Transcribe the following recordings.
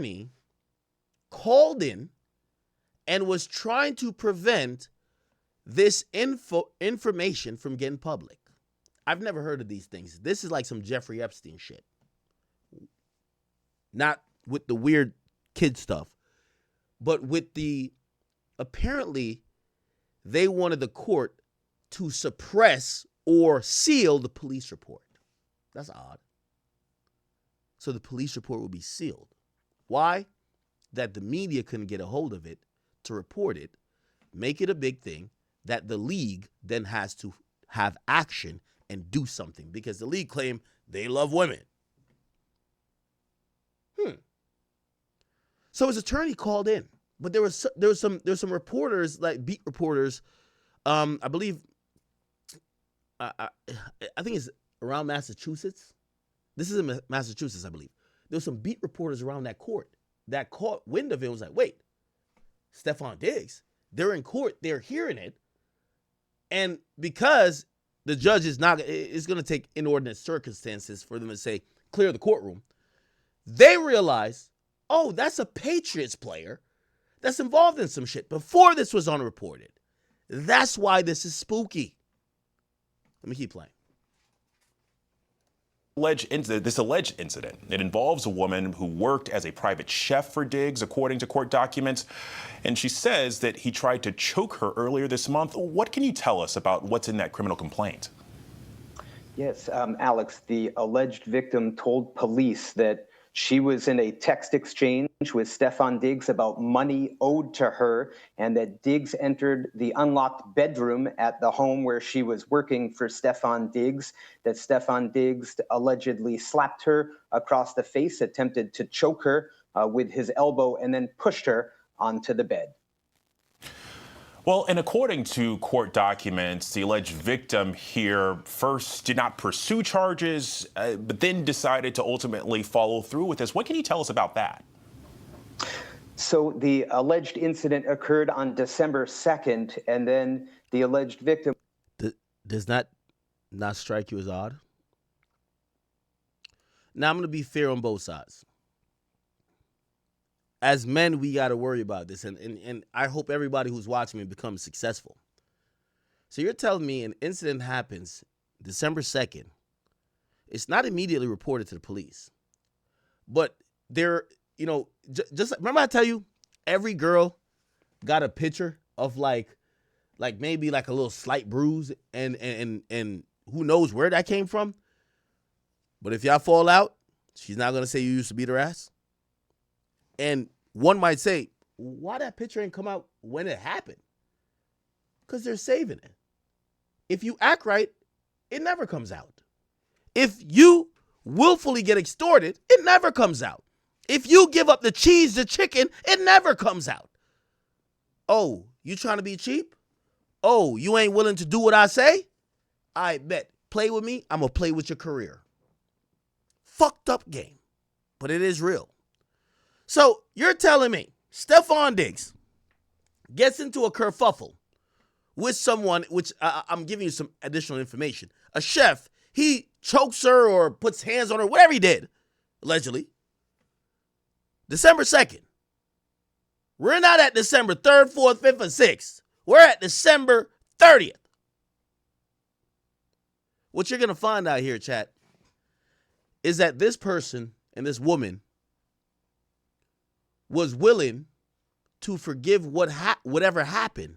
attorney called in and was trying to prevent this information from getting public. I've never heard of these things. This is like some Jeffrey Epstein shit. Not with the weird kid stuff, but with the, apparently, they wanted the court to suppress or seal the police report. That's odd. So the police report will be sealed. Why? That the media couldn't get a hold of it to report it, make it a big thing, that the league then has to have action and do something because the league claim they love women. So his attorney called in, but there was some reporters, like beat reporters, I believe, I think it's around Massachusetts. This is in Massachusetts, I believe. There was some beat reporters around that court that caught wind of it and was like, wait, Steffon Diggs, they're in court, they're hearing it. And because the judge is not, it's going to take inordinate circumstances for them to say, clear the courtroom, they realize, oh, that's a Patriots player that's involved in some shit before this was unreported. That's why this is spooky. Let me keep playing. This alleged incident, it involves a woman who worked as a private chef for Diggs, according to court documents. And she says that he tried to choke her earlier this month. What can you tell us about what's in that criminal complaint? Yes, Alex, the alleged victim told police that she was in a text exchange with Steffon Diggs about money owed to her, and that Diggs entered the unlocked bedroom at the home where she was working for Steffon Diggs, that Steffon Diggs allegedly slapped her across the face, attempted to choke her with his elbow, and then pushed her onto the bed. Well, and according to court documents, the alleged victim here first did not pursue charges, but then decided to ultimately follow through with this. What can you tell us about that? So the alleged incident occurred on December 2nd, and then the alleged victim... Does that not strike you as odd? Now, I'm going to be fair on both sides. As men, we got to worry about this, and I hope everybody who's watching me becomes successful. So you're telling me an incident happens December 2nd. It's not immediately reported to the police. But there, just remember I tell you, every girl got a picture of like maybe like a little slight bruise and who knows where that came from. But if y'all fall out, she's not going to say you used to beat her ass. And one might say, why that picture ain't come out when it happened? Because they're saving it. If you act right, it never comes out. If you willfully get extorted, it never comes out. If you give up the cheese, the chicken, it never comes out. Oh, you trying to be cheap? Oh, you ain't willing to do what I say? I bet. Play with me, I'm going to play with your career. Fucked up game, but it is real. So you're telling me Steffon Diggs gets into a kerfuffle with someone, which I'm giving you some additional information. A chef, he chokes her or puts hands on her, whatever he did, allegedly. December 2nd. We're not at December 3rd, 4th, 5th, or 6th. We're at December 30th. What you're going to find out here, chat, is that this person and this woman was willing to forgive whatever happened.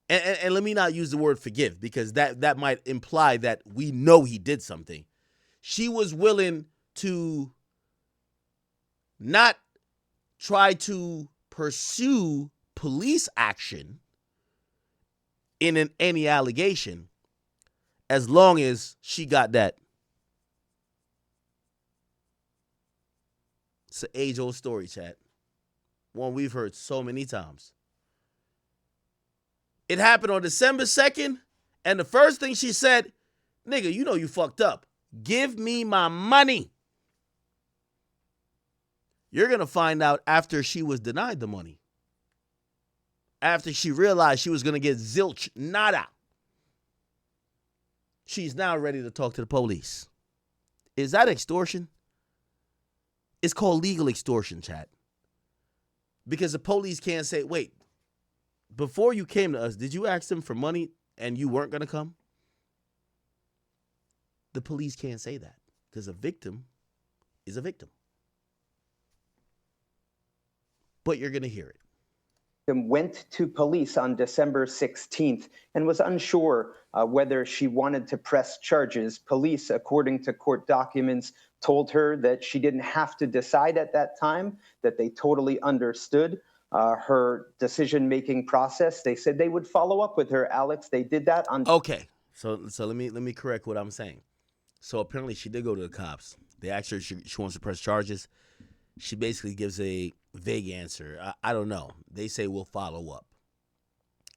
And let me not use the word forgive, because that might imply that we know he did something. She was willing to not try to pursue police action in any allegation as long as she got that. It's an age-old story, chat. One we've heard so many times. It happened on December 2nd, and the first thing she said, nigga, you know you fucked up. Give me my money. You're going to find out after she was denied the money. After she realized she was going to get zilch, nada. She's now ready to talk to the police. Is that extortion? It's called legal extortion, chat. Because the police can't say, wait, before you came to us, did you ask them for money and you weren't going to come? The police can't say that because a victim is a victim. But you're going to hear it. Went to police on December 16th and was unsure whether she wanted to press charges. Police, according to court documents, told her that she didn't have to decide at that time, that they totally understood her decision-making process. They said they would follow up with her, Alex. They did that on... Okay, so let me correct what I'm saying. So apparently she did go to the cops. They asked her if she wants to press charges. She basically gives a vague answer. I don't know. They say we'll follow up.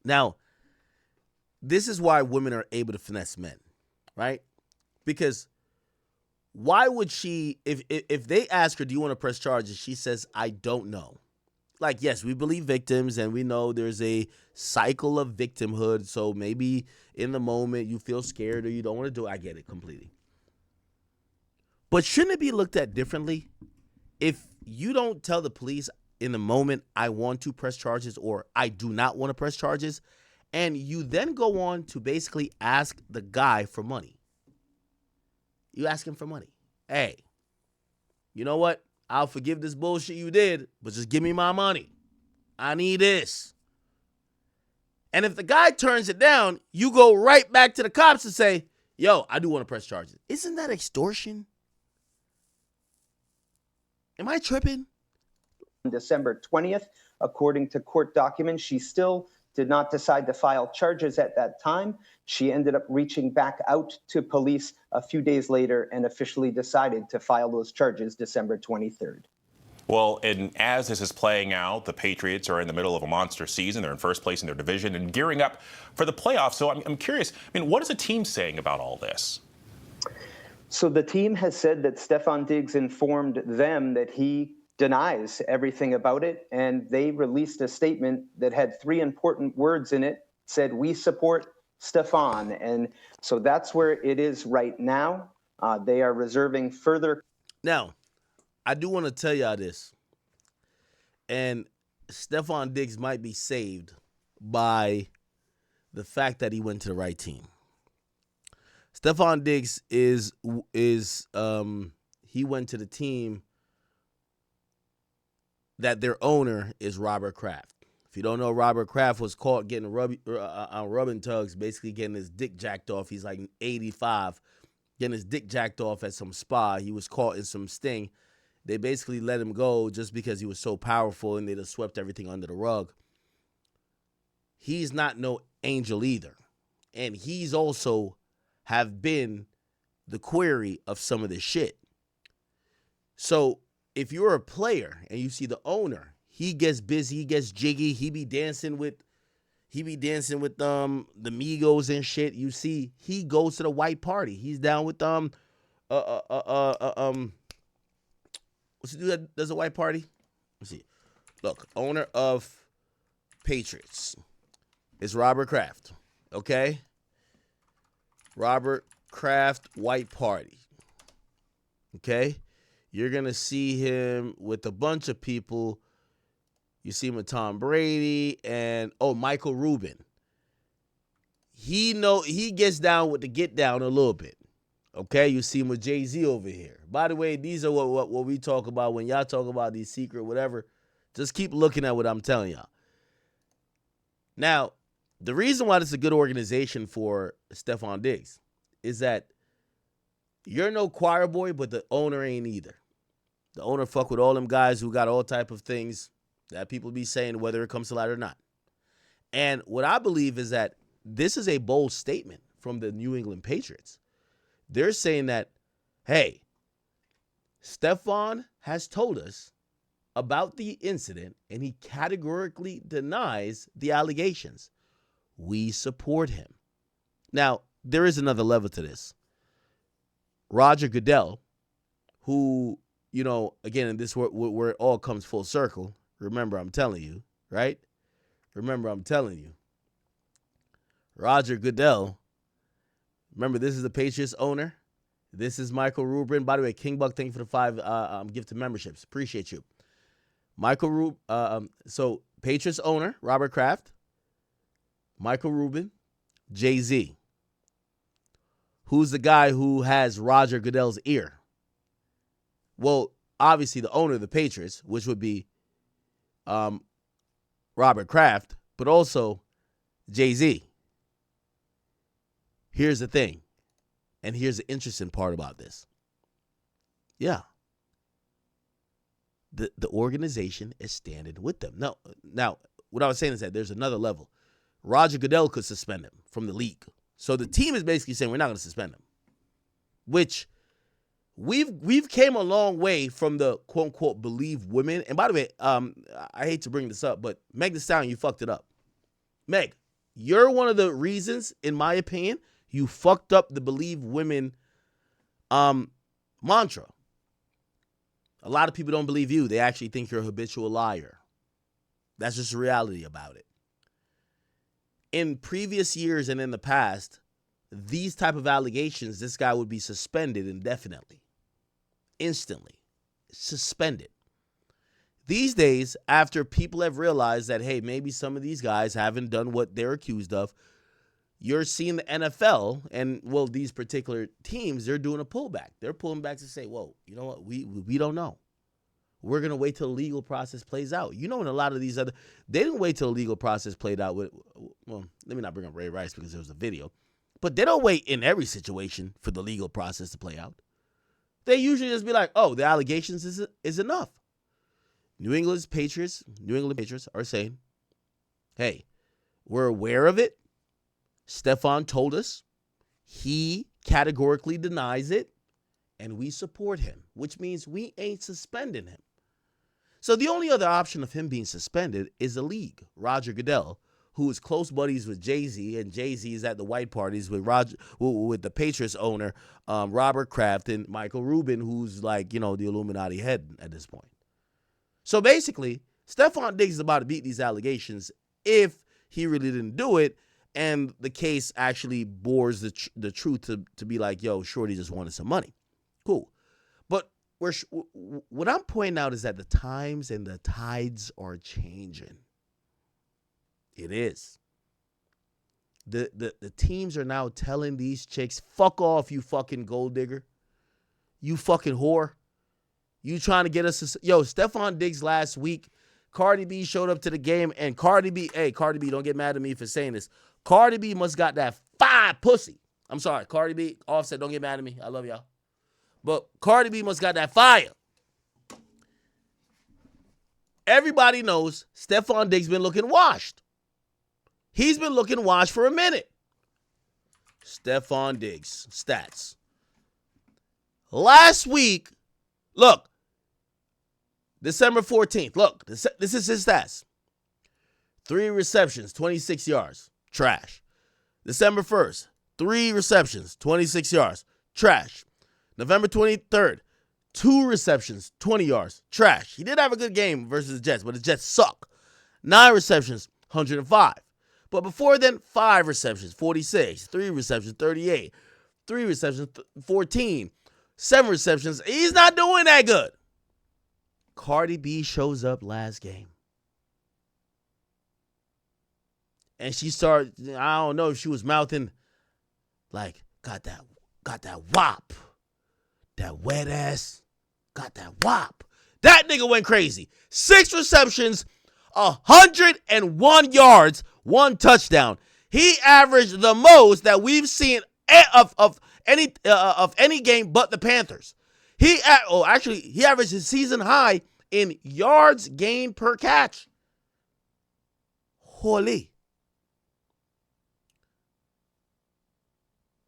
Now, this is why women are able to finesse men, right? Because why would she, if they ask her, do you want to press charges? She says, I don't know. Like, yes, we believe victims and we know there's a cycle of victimhood. So maybe in the moment you feel scared or you don't want to do it. I get it completely. But shouldn't it be looked at differently? If you don't tell the police in the moment, I want to press charges or I do not want to press charges, and you then go on to basically ask the guy for money. You ask him for money. Hey, you know what? I'll forgive this bullshit you did, but just give me my money. I need this. And if the guy turns it down, you go right back to the cops and say, yo, I do want to press charges. Isn't that extortion? Am I tripping? December 20th, according to court documents, she still did not decide to file charges at that time. She ended up reaching back out to police a few days later and officially decided to file those charges December 23rd. Well, and as this is playing out, the Patriots are in the middle of a monster season. They're in first place in their division and gearing up for the playoffs. So I'm curious, what is the team saying about all this? So the team has said that Steffon Diggs informed them that he denies everything about it, and they released a statement that had 3 important words in it, said, we support Steffon. And so that's where it is right now. They are reserving further. Now, I do want to tell y'all this, and Steffon Diggs might be saved by the fact that he went to the right team. Steffon Diggs he went to the team that their owner is Robert Kraft. If you don't know, Robert Kraft was caught getting rubbing tugs, basically getting his dick jacked off. He's like 85, getting his dick jacked off at some spa. He was caught in some sting. They basically let him go just because he was so powerful, and they just swept everything under the rug. He's not no angel either. And he's also have been the query of some of this shit. So if you're a player and you see the owner, he gets busy, he gets jiggy, he be dancing with the Migos and shit. You see, he goes to the white party. He's down with what's the dude that does a white party? Let's see. Look, owner of Patriots is Robert Kraft. Okay? Robert Kraft White Party. Okay? You're going to see him with a bunch of people. You see him with Tom Brady and, Michael Rubin. He gets down with the get down a little bit. Okay? You see him with Jay-Z over here. By the way, these are what we talk about when y'all talk about these secret whatever. Just keep looking at what I'm telling y'all. Now, the reason why this is a good organization for Steffon Diggs is that you're no choir boy, but the owner ain't either. The owner fuck with all them guys who got all type of things that people be saying, whether it comes to light or not. And what I believe is that this is a bold statement from the New England Patriots. They're saying that, hey, Steffon has told us about the incident, and he categorically denies the allegations. We support him. Now, there is another level to this. Roger Goodell, who, again, in this where it all comes full circle, remember I'm telling you, right? Remember I'm telling you. Roger Goodell, remember this is the Patriots owner. This is Michael Rubin. By the way, King Buck, thank you for the 5 gifted memberships. Appreciate you. Michael Rubin. So Patriots owner Robert Kraft, Michael Rubin, Jay-Z. Who's the guy who has Roger Goodell's ear? Well, obviously the owner of the Patriots, which would be Robert Kraft, but also Jay-Z. Here's the thing, and here's the interesting part about this. Yeah. The organization is standing with them. Now, what I was saying is that there's another level. Roger Goodell could suspend him from the league. So the team is basically saying we're not going to suspend him, which we've came a long way from the quote unquote believe women. And by the way, I hate to bring this up, but Meg Thee Stallion, you fucked it up. Meg, you're one of the reasons, in my opinion, you fucked up the believe women mantra. A lot of people don't believe you. They actually think you're a habitual liar. That's just the reality about it. In previous years and in the past, these type of allegations, this guy would be suspended indefinitely. Instantly. Suspended. These days, after people have realized that, hey, maybe some of these guys haven't done what they're accused of, you're seeing the NFL and, well, these particular teams, they're doing a pullback. They're pulling back to say, whoa, you know what? We don't know. We're going to wait till the legal process plays out. You know, in a lot of these other, they didn't wait till the legal process played out with, well, let me not bring up Ray Rice because there was a video, but they don't wait in every situation for the legal process to play out. They usually just be like, oh, the allegations is enough. New England Patriots are saying, hey, we're aware of it. Steffon told us. He categorically denies it, and we support him, which means we ain't suspending him. So the only other option of him being suspended is the league, Roger Goodell, who is close buddies with Jay-Z, and Jay-Z is at the white parties with the Patriots owner, Robert Kraft, and Michael Rubin, who's like, the Illuminati head at this point. So basically, Steffon Diggs is about to beat these allegations if he really didn't do it, and the case actually bores the truth to be like, yo, Shorty just wanted some money. Cool. But what I'm pointing out is that the times and the tides are changing. It is. The teams are now telling these chicks, fuck off, you fucking gold digger. You fucking whore. You trying to get us to... Yo, Steffon Diggs last week, Cardi B showed up to the game, and Cardi B, don't get mad at me for saying this. Cardi B must got that fire pussy. I'm sorry, Cardi B, Offset, don't get mad at me. I love y'all. But Cardi B must got that fire. Everybody knows Steffon Diggs been looking washed. He's been looking washed for a minute. Steffon Diggs, stats. Last week, look, December 14th, look, this is his stats. 3 receptions, 26 yards, trash. December 1st, 3 receptions, 26 yards, trash. November 23rd, 2 receptions, 20 yards, trash. He did have a good game versus the Jets, but the Jets suck. 9 receptions, 105. But before then, 5 receptions, 46. 3 receptions, 38. 3 receptions, 14. 7 receptions. He's not doing that good. Cardi B shows up last game. And she started, I don't know if she was mouthing, like, got that wop. That wet ass. Got that wop. That nigga went crazy. 6 receptions, 101 yards, 1 touchdown. He averaged the most that we've seen of any game but the Panthers. He averaged his season high in yards gained per catch. Holy.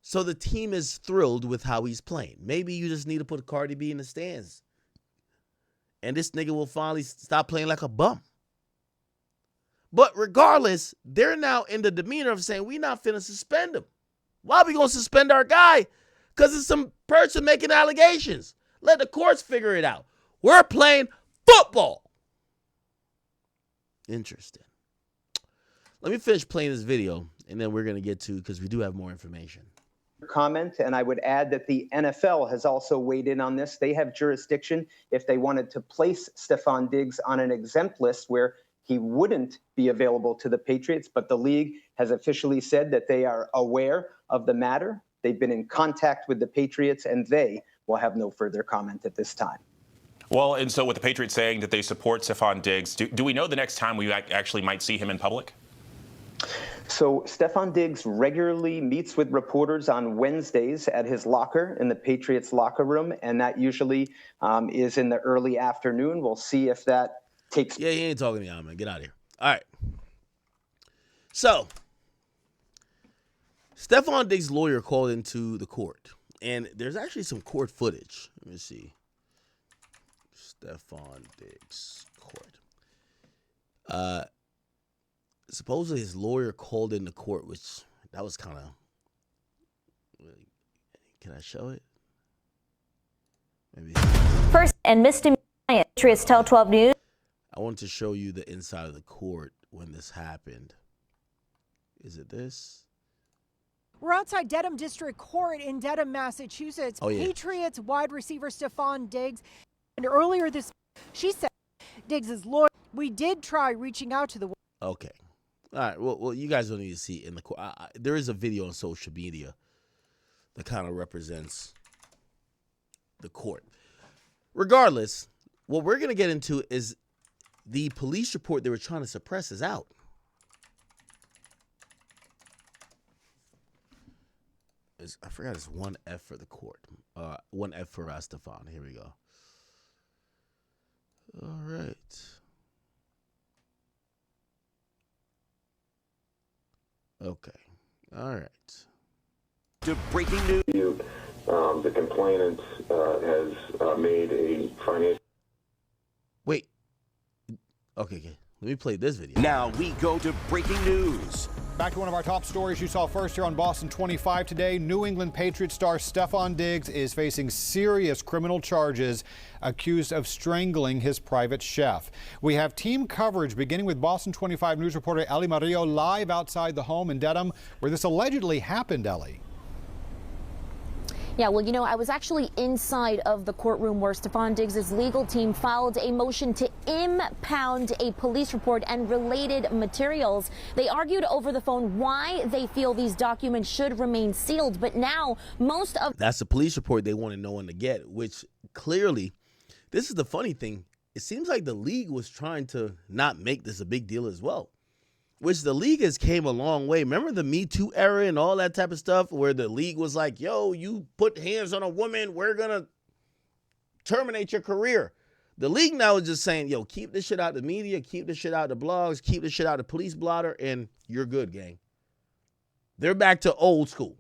So the team is thrilled with how he's playing. Maybe you just need to put Cardi B in the stands. And this nigga will finally stop playing like a bum. But regardless, they're now in the demeanor of saying, we not finna suspend him. Why are we going to suspend our guy? Because it's some person making allegations. Let the courts figure it out. We're playing football. Interesting. Let me finish playing this video, and then we're going to get to, because we do have more information. comment, and I would add that the NFL has also weighed in on this. They have jurisdiction if they wanted to place Steffon Diggs on an exempt list where he wouldn't be available to the Patriots, but the league has officially said that they are aware of the matter. They've been in contact with the Patriots, and they will have no further comment at this time. Well, and so with the Patriots saying that they support Steffon Diggs, do we know the next time we actually might see him in public? So Steffon Diggs regularly meets with reporters on Wednesdays at his locker in the Patriots locker room, and that usually is in the early afternoon. We'll see if that takes. Yeah, he ain't talking to y'all, man. Get out of here. All right. So, Steffon Diggs' lawyer called into the court, and there's actually some court footage. Let me see. Steffon Diggs court. Supposedly his lawyer called into court, which that was kind of. Can I show it? Maybe. First and misdemeanor. Patriots tell 12 News. I want to show you the inside of the court when this happened. Is it this? We're outside Dedham District Court in Dedham, Massachusetts. Oh, yeah. Patriots wide receiver Steffon Diggs. And earlier this, she said, Diggs' lawyer, we did try reaching out to the. Okay. All right. Well, you guys don't need to see it in the court. There is a video on social media that kind of represents the court. Regardless, what we're going to get into is the police report they were trying to suppress is out. I forgot it's 1F for the court. 1F for Steffon. Here we go. All right. Okay. All right. To breaking news. The complainant has made a financial. Wait. Okay. Let me play this video. Now we go to breaking news. Back to one of our top stories you saw first here on Boston 25 today. New England Patriots star Steffon Diggs is facing serious criminal charges, accused of strangling his private chef. We have team coverage beginning with Boston 25 news reporter Ellie Mario live outside the home in Dedham where this allegedly happened, Ellie. Yeah, well, you know, I was actually inside of the courtroom where Steffon Diggs' legal team filed a motion to impound a police report and related materials. They argued over the phone why they feel these documents should remain sealed, but now most of... That's the police report they wanted no one to get, which clearly, this is the funny thing, it seems like the league was trying to not make this a big deal as well. Which the league has came a long way. Remember the Me Too era and all that type of stuff where the league was like, yo, you put hands on a woman, we're going to terminate your career. The league now is just saying, yo, keep this shit out of the media, keep this shit out of the blogs, keep this shit out of the police blotter, and you're good, gang. They're back to old school.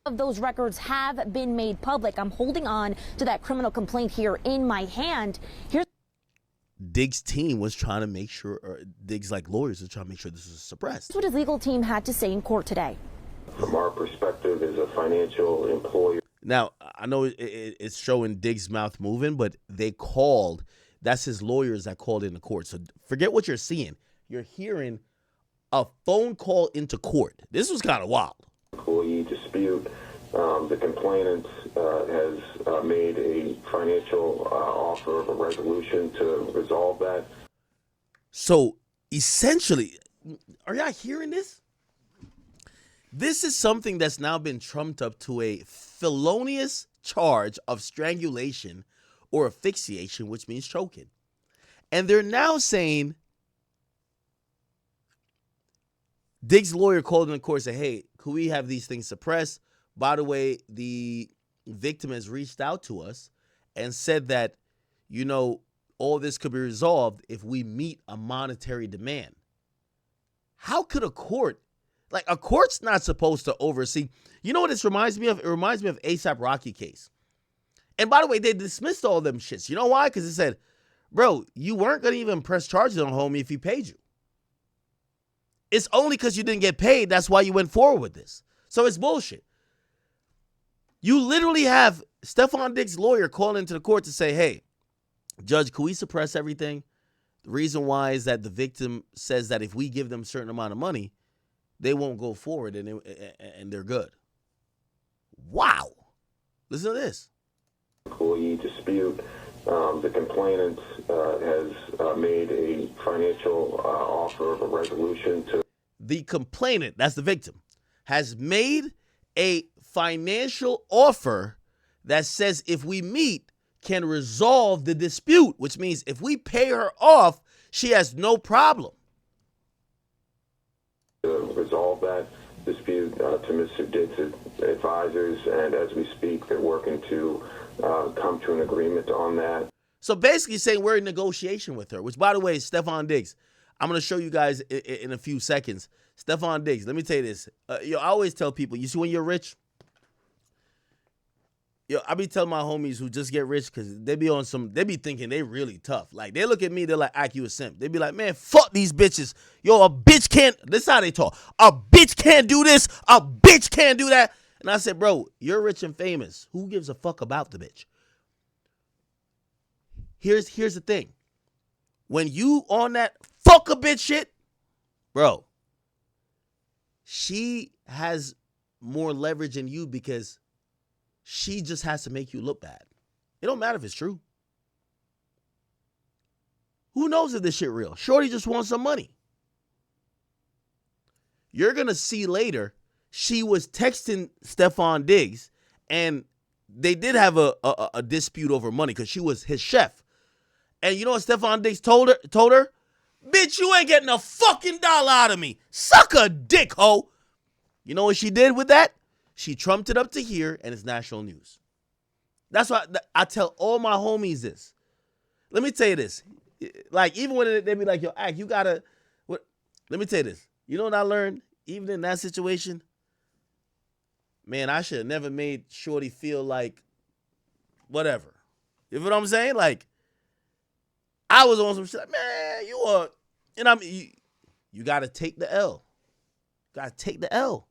Of those records have been made public. I'm holding on to that criminal complaint here in my hand. Here's Diggs' team was trying to make sure, or Diggs' lawyers was trying to make sure this was suppressed. what his legal team had to say in court today. From our perspective as a financial employer. Now, I know it's showing Diggs' mouth moving, but they called, that's his lawyers that called into court. So forget what you're seeing. You're hearing a phone call into court. This was kind of wild. Employee dispute. The complainant has made a financial offer of a resolution to resolve that. So essentially, are y'all hearing this? This is something that's now been trumped up to a felonious charge of strangulation or asphyxiation, which means choking. And they're now saying Diggs' lawyer called in the court and said, hey, could we have these things suppressed? By the way, the victim has reached out to us and said that, you know, all this could be resolved if we meet a monetary demand. How could a court, a court's not supposed to oversee. You know what this reminds me of? It reminds me of A$AP Rocky case. And by the way, they dismissed all them shits. You know why? Because it said, bro, you weren't going to even press charges on homie if he paid you. It's only because you didn't get paid, that's why you went forward with this. So it's bullshit. You literally have Steffon Diggs' lawyer call into the court to say, hey, judge, can we suppress everything? The reason why is that the victim says that if we give them a certain amount of money, they won't go forward and they're good. Wow. Listen to this. Employee dispute. The complainant has made a financial offer of a resolution to. The complainant, that's the victim, has made a financial offer that says if we meet, can resolve the dispute, which means if we pay her off, she has no problem. To resolve that dispute to Mr. Diggs' advisors, and as we speak, they're working to come to an agreement on that. So basically saying we're in negotiation with her, which, by the way, is Steffon Diggs. I'm going to show you guys in a few seconds. Steffon Diggs, let me tell you this. I always tell people, you see when you're rich, I be telling my homies who just get rich because they be thinking they really tough. Like, they look at me, they're like, "Ak, you a simp." They be like, "Man, fuck these bitches. Yo, a bitch can't," this is how they talk. "A bitch can't do this. A bitch can't do that." And I said, bro, you're rich and famous. Who gives a fuck about the bitch? Here's the thing. When you on that fuck a bitch shit, bro, she has more leverage than you because she just has to make you look bad. It don't matter if it's true. Who knows if this shit real? Shorty just wants some money. You're going to see later, she was texting Steffon Diggs, and they did have a dispute over money because she was his chef. And you know what Steffon Diggs told her? "Bitch, you ain't getting a fucking dollar out of me. Suck a dick, ho." You know what she did with that? She trumped it up to here, and it's national news. That's why I tell all my homies this. Let me tell you this. Like, even when they be like, "Yo, Ak, you gotta," what? Let me tell you this. You know what I learned? Even in that situation, man, I should have never made Shorty feel like whatever. You know what I'm saying? Like, I was on some shit like, man, you are, and I'm, you got to take the L. Got to take the L.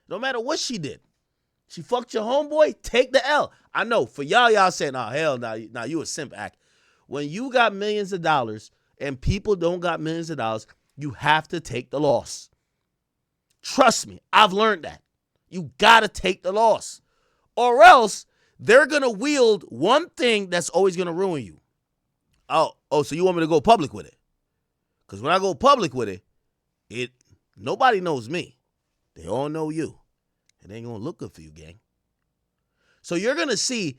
No matter what she did. She fucked your homeboy, take the L. I know, for y'all saying, "Oh, hell, now you a simp, Act." When you got millions of dollars and people don't got millions of dollars, you have to take the loss. Trust me, I've learned that. You got to take the loss. Or else they're going to wield one thing that's always going to ruin you. Oh, so you want me to go public with it? Because when I go public with it, nobody knows me. They all know you. It ain't going to look good for you, gang. So you're going to see,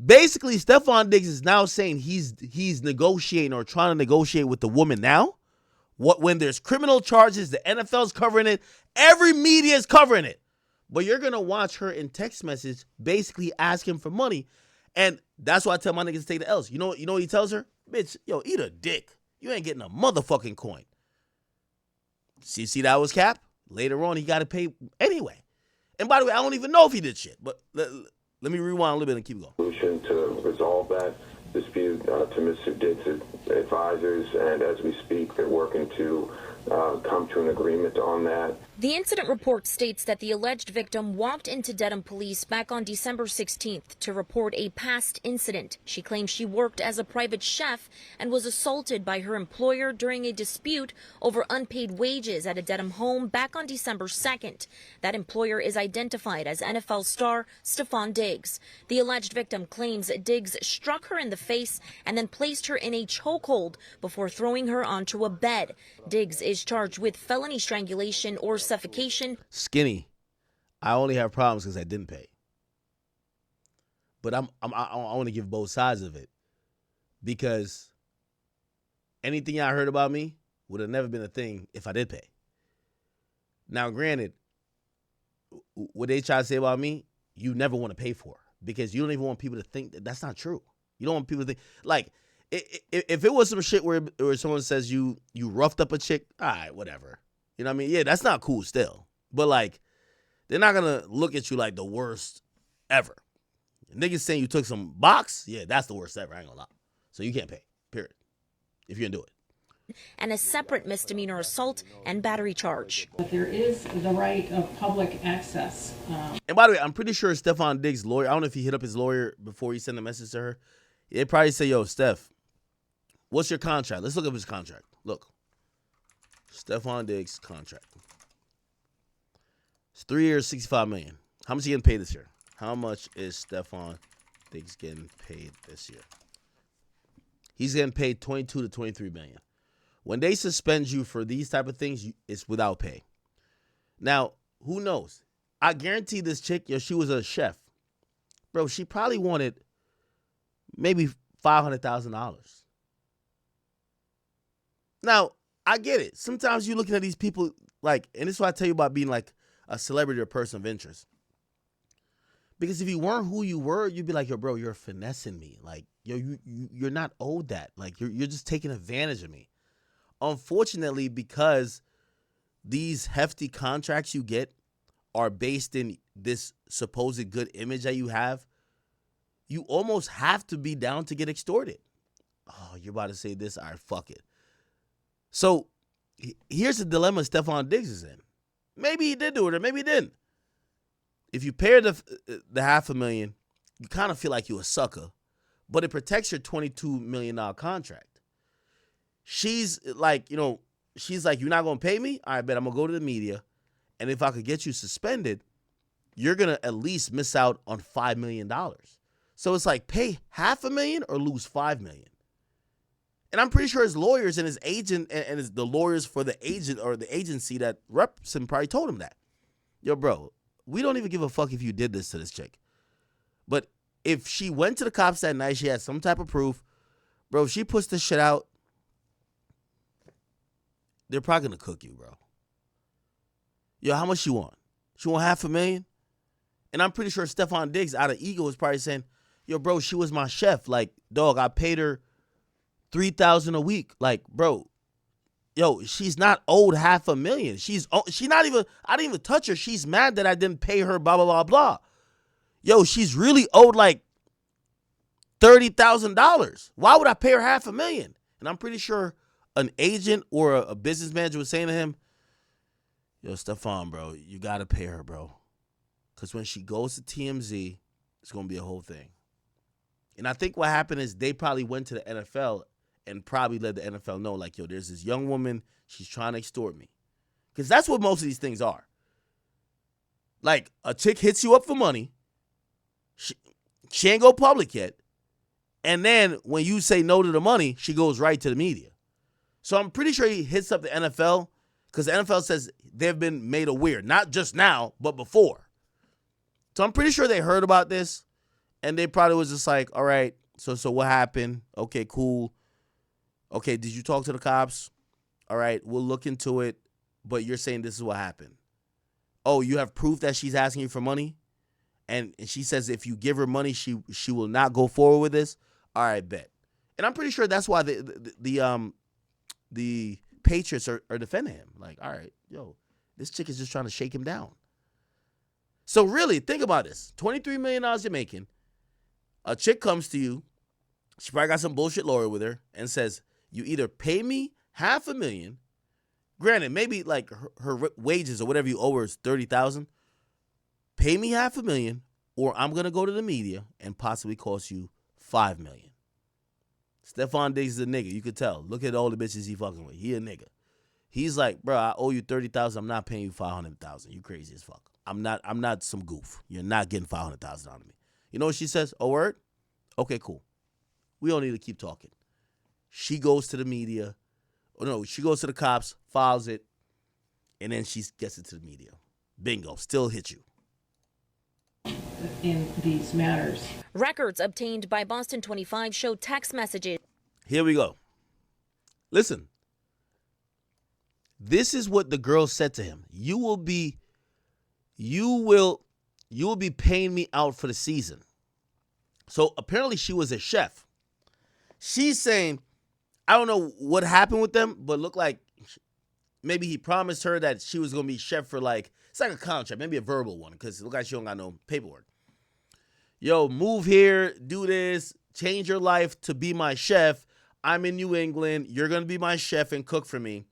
basically, Steffon Diggs is now saying he's negotiating or trying to negotiate with the woman now. When there's criminal charges, the NFL's covering it. Every media is covering it. But you're going to watch her in text message basically asking for money. And that's why I tell my niggas to take the L's. You know what he tells her? "Bitch, yo, eat a dick. You ain't getting a motherfucking coin." See that was cap? Later on, he got to pay anyway. And by the way, I don't even know if he did shit. But let me rewind a little bit and keep going. Solution to resolve that dispute to Mr. Diggs' advisors, and as we speak, they're working to come to an agreement on that. The incident report states that the alleged victim walked into Dedham police back on December 16th to report a past incident. She claims she worked as a private chef and was assaulted by her employer during a dispute over unpaid wages at a Dedham home back on December 2nd. That employer is identified as NFL star Steffon Diggs. The alleged victim claims Diggs struck her in the face and then placed her in a chokehold before throwing her onto a bed. Diggs is charged with felony strangulation or suffocation. Skinny, I only have problems because I didn't pay. But I want to give both sides of it, because anything I heard about me would have never been a thing if I did pay. Now, granted, what they try to say about me, you never want to pay for, because you don't even want people to think that that's not true. You don't want people to think, like, if it was some shit where someone says you roughed up a chick, all right, whatever. You know what I mean? Yeah, that's not cool still. But, like, they're not going to look at you like the worst ever. Niggas saying you took some box, yeah, that's the worst ever. I ain't going to lie. So you can't pay, period, if you're going to do it. And a separate misdemeanor assault and battery charge. But there is the right of public access. And by the way, I'm pretty sure Steffon Diggs' lawyer, I don't know if he hit up his lawyer before he sent a message to her. They'd probably say, "Yo, Steph, what's your contract?" Let's look up his contract. Look. Steffon Diggs' contract. It's 3 years, $65 million. How much are you getting paid this year? How much is Steffon Diggs getting paid this year? He's getting paid 22 to 23 million. When they suspend you for these type of things, it's without pay. Now, who knows? I guarantee this chick, she was a chef. Bro, she probably wanted maybe $500,000. Now, I get it. Sometimes you're looking at these people like, and this is what I tell you about being like a celebrity or person of interest. Because if you weren't who you were, you'd be like, yo, bro, you're finessing me. Like, yo, you're not owed that. Like, you're just taking advantage of me. Unfortunately, because these hefty contracts you get are based in this supposed good image that you have, you almost have to be down to get extorted. Oh, you're about to say this? All right, fuck it. So here's the dilemma Steffon Diggs is in. Maybe he did do it or maybe he didn't. If you pay her the $500,000, you kind of feel like you're a sucker, but it protects your $22 million contract. She's like, you're not going to pay me? All right, bet I'm going to go to the media. And if I could get you suspended, you're going to at least miss out on $5 million. So it's like pay $500,000 or lose $5 million. And I'm pretty sure his lawyers and his agent and the lawyers for the agent or the agency that reps him probably told him that. Yo, bro, we don't even give a fuck if you did this to this chick. But if she went to the cops that night, she had some type of proof. Bro, if she puts this shit out, they're probably going to cook you, bro. Yo, how much she want? She want $500,000? And I'm pretty sure Steffon Diggs, out of ego, is probably saying, yo, bro, she was my chef. Like, dog, I paid her $3,000 a week. Like, bro, yo, she's not owed $500,000. She not even, I didn't even touch her. She's mad that I didn't pay her, blah, blah, blah, blah. Yo, she's really owed like $30,000. Why would I pay her $500,000? And I'm pretty sure an agent or a business manager was saying to him, yo, Steffon, bro, you got to pay her, bro. Because when she goes to TMZ, it's going to be a whole thing. And I think what happened is they probably went to the NFL and probably let the NFL know, like, yo, there's this young woman, she's trying to extort me. Because that's what most of these things are. Like, a chick hits you up for money, she ain't go public yet, and then when you say no to the money, she goes right to the media. So I'm pretty sure he hits up the NFL because the NFL says they've been made aware, not just now, but before. So I'm pretty sure they heard about this, and they probably was just like, all right, so what happened? Okay, cool. Okay, did you talk to the cops? All right, we'll look into it, but you're saying this is what happened. Oh, you have proof that she's asking you for money? And she says if you give her money, she will not go forward with this? All right, bet. And I'm pretty sure that's why the Patriots are defending him. Like, all right, yo, this chick is just trying to shake him down. So really, think about this. $23 million you're making. A chick comes to you. She probably got some bullshit lawyer with her and says, you either pay me $500,000. Granted, maybe like her wages or whatever you owe her is $30,000. Pay me $500,000 or I'm going to go to the media and possibly cost you $5 million. Steffon Diggs is a nigga. You could tell. Look at all the bitches he fucking with. He a nigga. He's like, bro, I owe you $30,000. I'm not paying you $500,000. You crazy as fuck. I'm not some goof. You're not getting $500,000 out of me. You know what she says? Oh, word? Okay, cool. We don't need to keep talking. She goes to the media. Oh, no, she goes to the cops, files it, and then she gets it to the media. Bingo. Still hit you. In these matters. Records obtained by Boston 25 show text messages. Here we go. Listen. This is what the girl said to him. You will be paying me out for the season. So apparently she was a chef. She's saying, I don't know what happened with them, but look like maybe he promised her that she was going to be chef for like, it's like a contract, maybe a verbal one, because it look like she don't got no paperwork. Yo, move here, do this, change your life to be my chef. I'm in New England. You're going to be my chef and cook for me.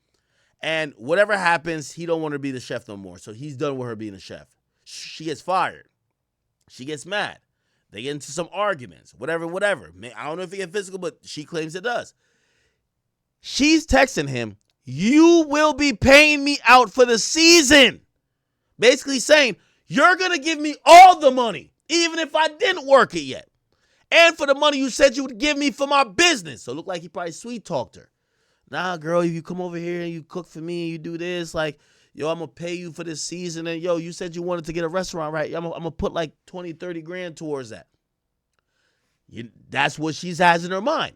And whatever happens, he don't want her to be the chef no more. So he's done with her being a chef. She gets fired. She gets mad. They get into some arguments, whatever. I don't know if it gets physical, but she claims it does. She's texting him, you will be paying me out for the season. Basically saying, you're going to give me all the money. even if I didn't work it yet. And for the money you said you would give me for my business. So it looked like he probably sweet-talked her. Nah, girl, if you come over here and you cook for me and you do this, like, yo, I'm going to pay you for this season. And, yo, you said you wanted to get a restaurant, right? I'm going to put like 20, 30 grand towards that. That's what she has in her mind.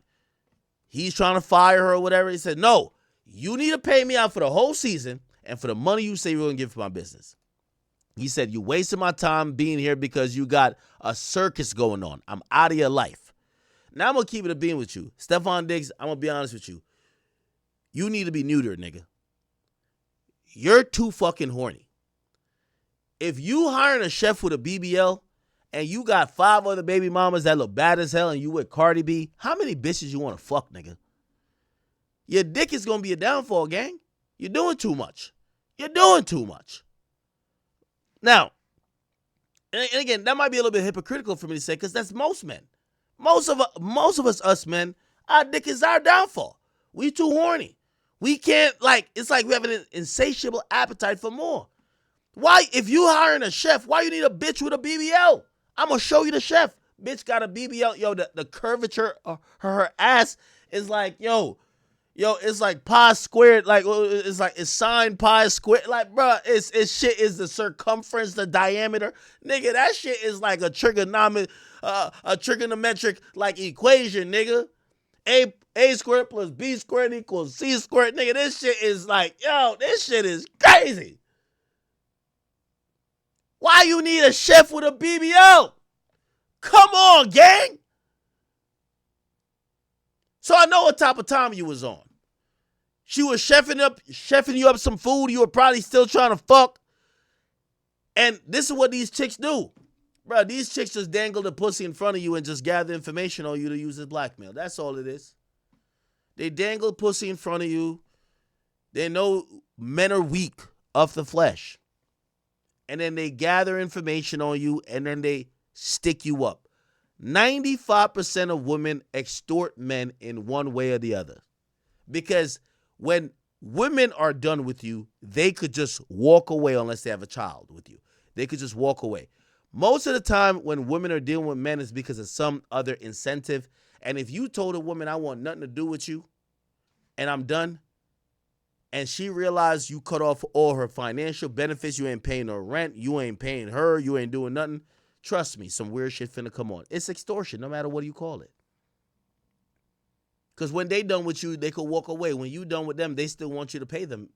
He's trying to fire her or whatever. He said, no, you need to pay me out for the whole season and for the money you say you're going to give for my business. He said, you wasted my time being here because you got a circus going on. I'm out of your life. Now I'm going to keep it a being with you. Steffon Diggs, I'm going to be honest with you. You need to be neutered, nigga. You're too fucking horny. If you hiring a chef with a BBL and you got 5 other baby mamas that look bad as hell and you with Cardi B, how many bitches you want to fuck, nigga? Your dick is going to be a downfall, gang. You're doing too much. You're doing too much. Now, and again, that might be a little bit hypocritical for me to say because that's most men. Most of us men, our dick is our downfall. We too horny. We can't, it's like we have an insatiable appetite for more. Why, if you hiring a chef, why you need a bitch with a BBL? I'm going to show you the chef. Bitch got a BBL. Yo, the curvature of her ass is like, yo, it's like pi squared. Like, it's sine pi squared. Like, bro, it's shit is the circumference, the diameter. Nigga, that shit is like a trigonometric like equation, nigga. A squared plus B squared equals C squared. Nigga, this shit is like, yo, this shit is crazy. Why you need a chef with a BBL? Come on, gang. So I know what type of time you was on. She was chefing you up some food. You were probably still trying to fuck. And this is what these chicks do. Bro, these chicks just dangle the pussy in front of you and just gather information on you to use as blackmail. That's all it is. They dangle pussy in front of you. They know men are weak of the flesh. And then they gather information on you and then they stick you up. 95% of women extort men in one way or the other. Because when women are done with you, they could just walk away unless they have a child with you. They could just walk away. Most of the time when women are dealing with men is because of some other incentive. And if you told a woman, I want nothing to do with you and I'm done, and she realized you cut off all her financial benefits, you ain't paying her rent, you ain't paying her, you ain't doing nothing, trust me, some weird shit finna come on. It's extortion, no matter what you call it. Because when they done with you, they could walk away. When you done with them, they still want you to pay them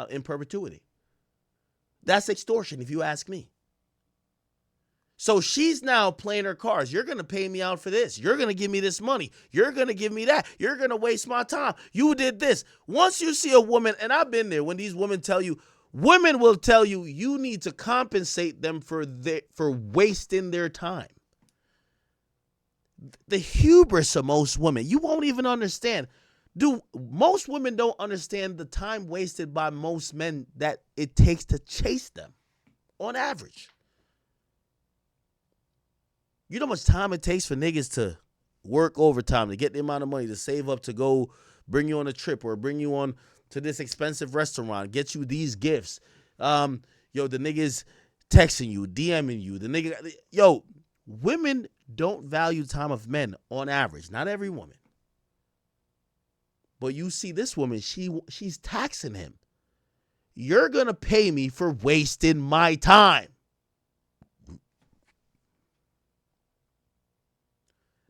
in perpetuity. That's extortion, if you ask me. So she's now playing her cards. You're going to pay me out for this. You're going to give me this money. You're going to give me that. You're going to waste my time. You did this. Once you see a woman, and I've been there, when these women tell you, women will tell you, you need to compensate them for wasting their time. The hubris of most women, you won't even understand. Most women don't understand the time wasted by most men that it takes to chase them on average. You know how much time it takes for niggas to work overtime to get the amount of money to save up to go bring you on a trip or bring you on to this expensive restaurant, get you these gifts. The niggas texting you, DMing you. Women don't value time of men on average. Not every woman. But you see this woman, she's taxing him. You're going to pay me for wasting my time.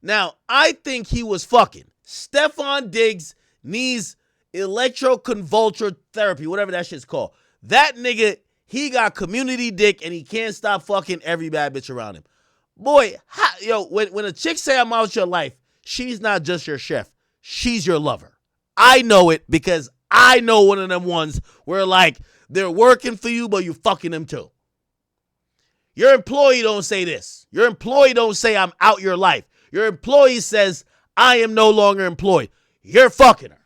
Now, I think he was fucking. Steffon Diggs needs electroconvulsive therapy, whatever that shit's called. That nigga, he got community dick and he can't stop fucking every bad bitch around him. Boy, when a chick say I'm out your life, she's not just your chef. She's your lover. I know it because I know one of them ones where like they're working for you, but you fucking them too. Your employee don't say this. Your employee don't say I'm out your life. Your employee says, I am no longer employed. You're fucking her.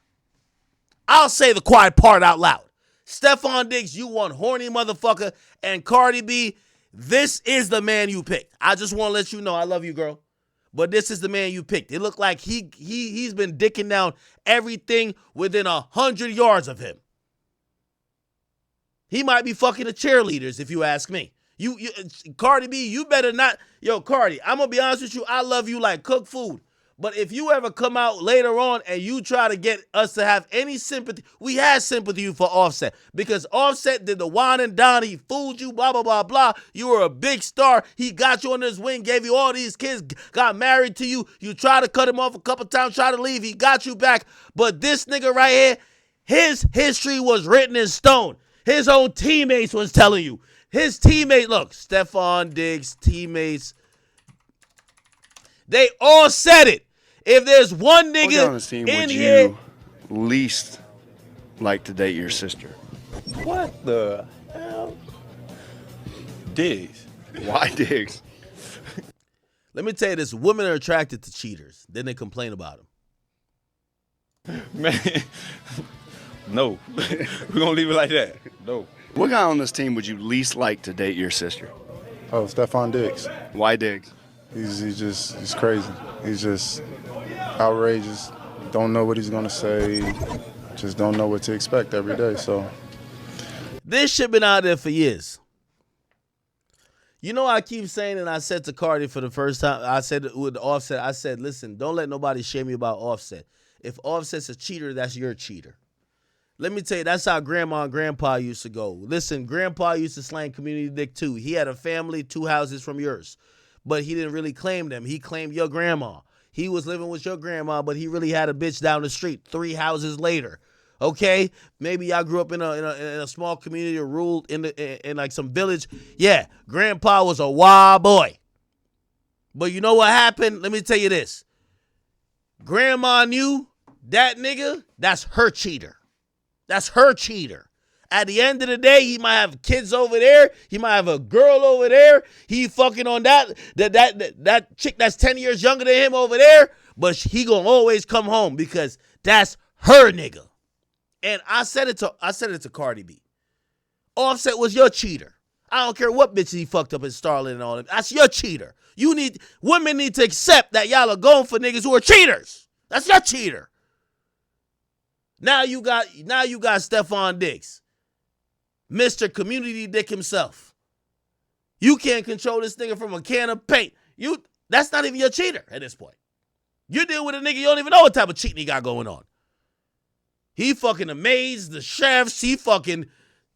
I'll say the quiet part out loud. Steffon Diggs, you one horny motherfucker. And Cardi B, this is the man you picked. I just want to let you know I love you, girl. But this is the man you picked. It looked like he's been dicking down everything within 100 yards of him. He might be fucking the cheerleaders, if you ask me. Cardi B, you better not. Yo, Cardi, I'm gonna be honest with you. I love you like cooked food. But if you ever come out later on and you try to get us to have any sympathy, we had sympathy for Offset because Offset did the wine and dine. He fooled you, blah, blah, blah, blah. You were a big star. He got you on his wing, gave you all these kids, got married to you. You tried to cut him off a couple times, tried to leave. He got you back. But this nigga right here, his history was written in stone. His own teammates was telling you. His teammates, look, Steffon Diggs, teammates, they all said it. If there's one nigga on the team in would here, you least like to date your sister? What the hell? Diggs. Why Diggs? let me tell you this: women are attracted to cheaters. Then they complain about them. Man, no. We're going to leave it like that. No. What guy on this team would you least like to date your sister? Oh, Steffon Diggs. Why Diggs? He's crazy. He's just outrageous. Don't know what he's gonna say. Just don't know what to expect every day. So this shit been out there for years. You know, I keep saying, and I said to Cardi for the first time, I said with Offset, I said, listen, don't let nobody shame you about Offset. If Offset's a cheater, that's your cheater. Let me tell you, that's how Grandma and Grandpa used to go. Listen, Grandpa used to slang community dick too. He had a family, 2 houses from yours. But he didn't really claim them. He claimed your grandma. He was living with your grandma, but he really had a bitch down the street 3 houses later. Okay? Maybe y'all grew up in a small community or ruled in like some village. Yeah, Grandpa was a wild boy. But you know what happened? Let me tell you this. Grandma knew that nigga, that's her cheater. That's her cheater. At the end of the day, he might have kids over there. He might have a girl over there. He fucking on that chick that's 10 years younger than him over there. But he gonna always come home because that's her nigga. And I said it to Cardi B. Offset was your cheater. I don't care what bitch he fucked up in Starlet and all that. That's your cheater. Women need to accept that y'all are going for niggas who are cheaters. That's your cheater. Now you got Steffon Diggs. Mr. Community Dick himself. You can't control this nigga from a can of paint. That's not even your cheater at this point. You deal with a nigga you don't even know what type of cheating he got going on. He fucking the maids, the chefs, he fucking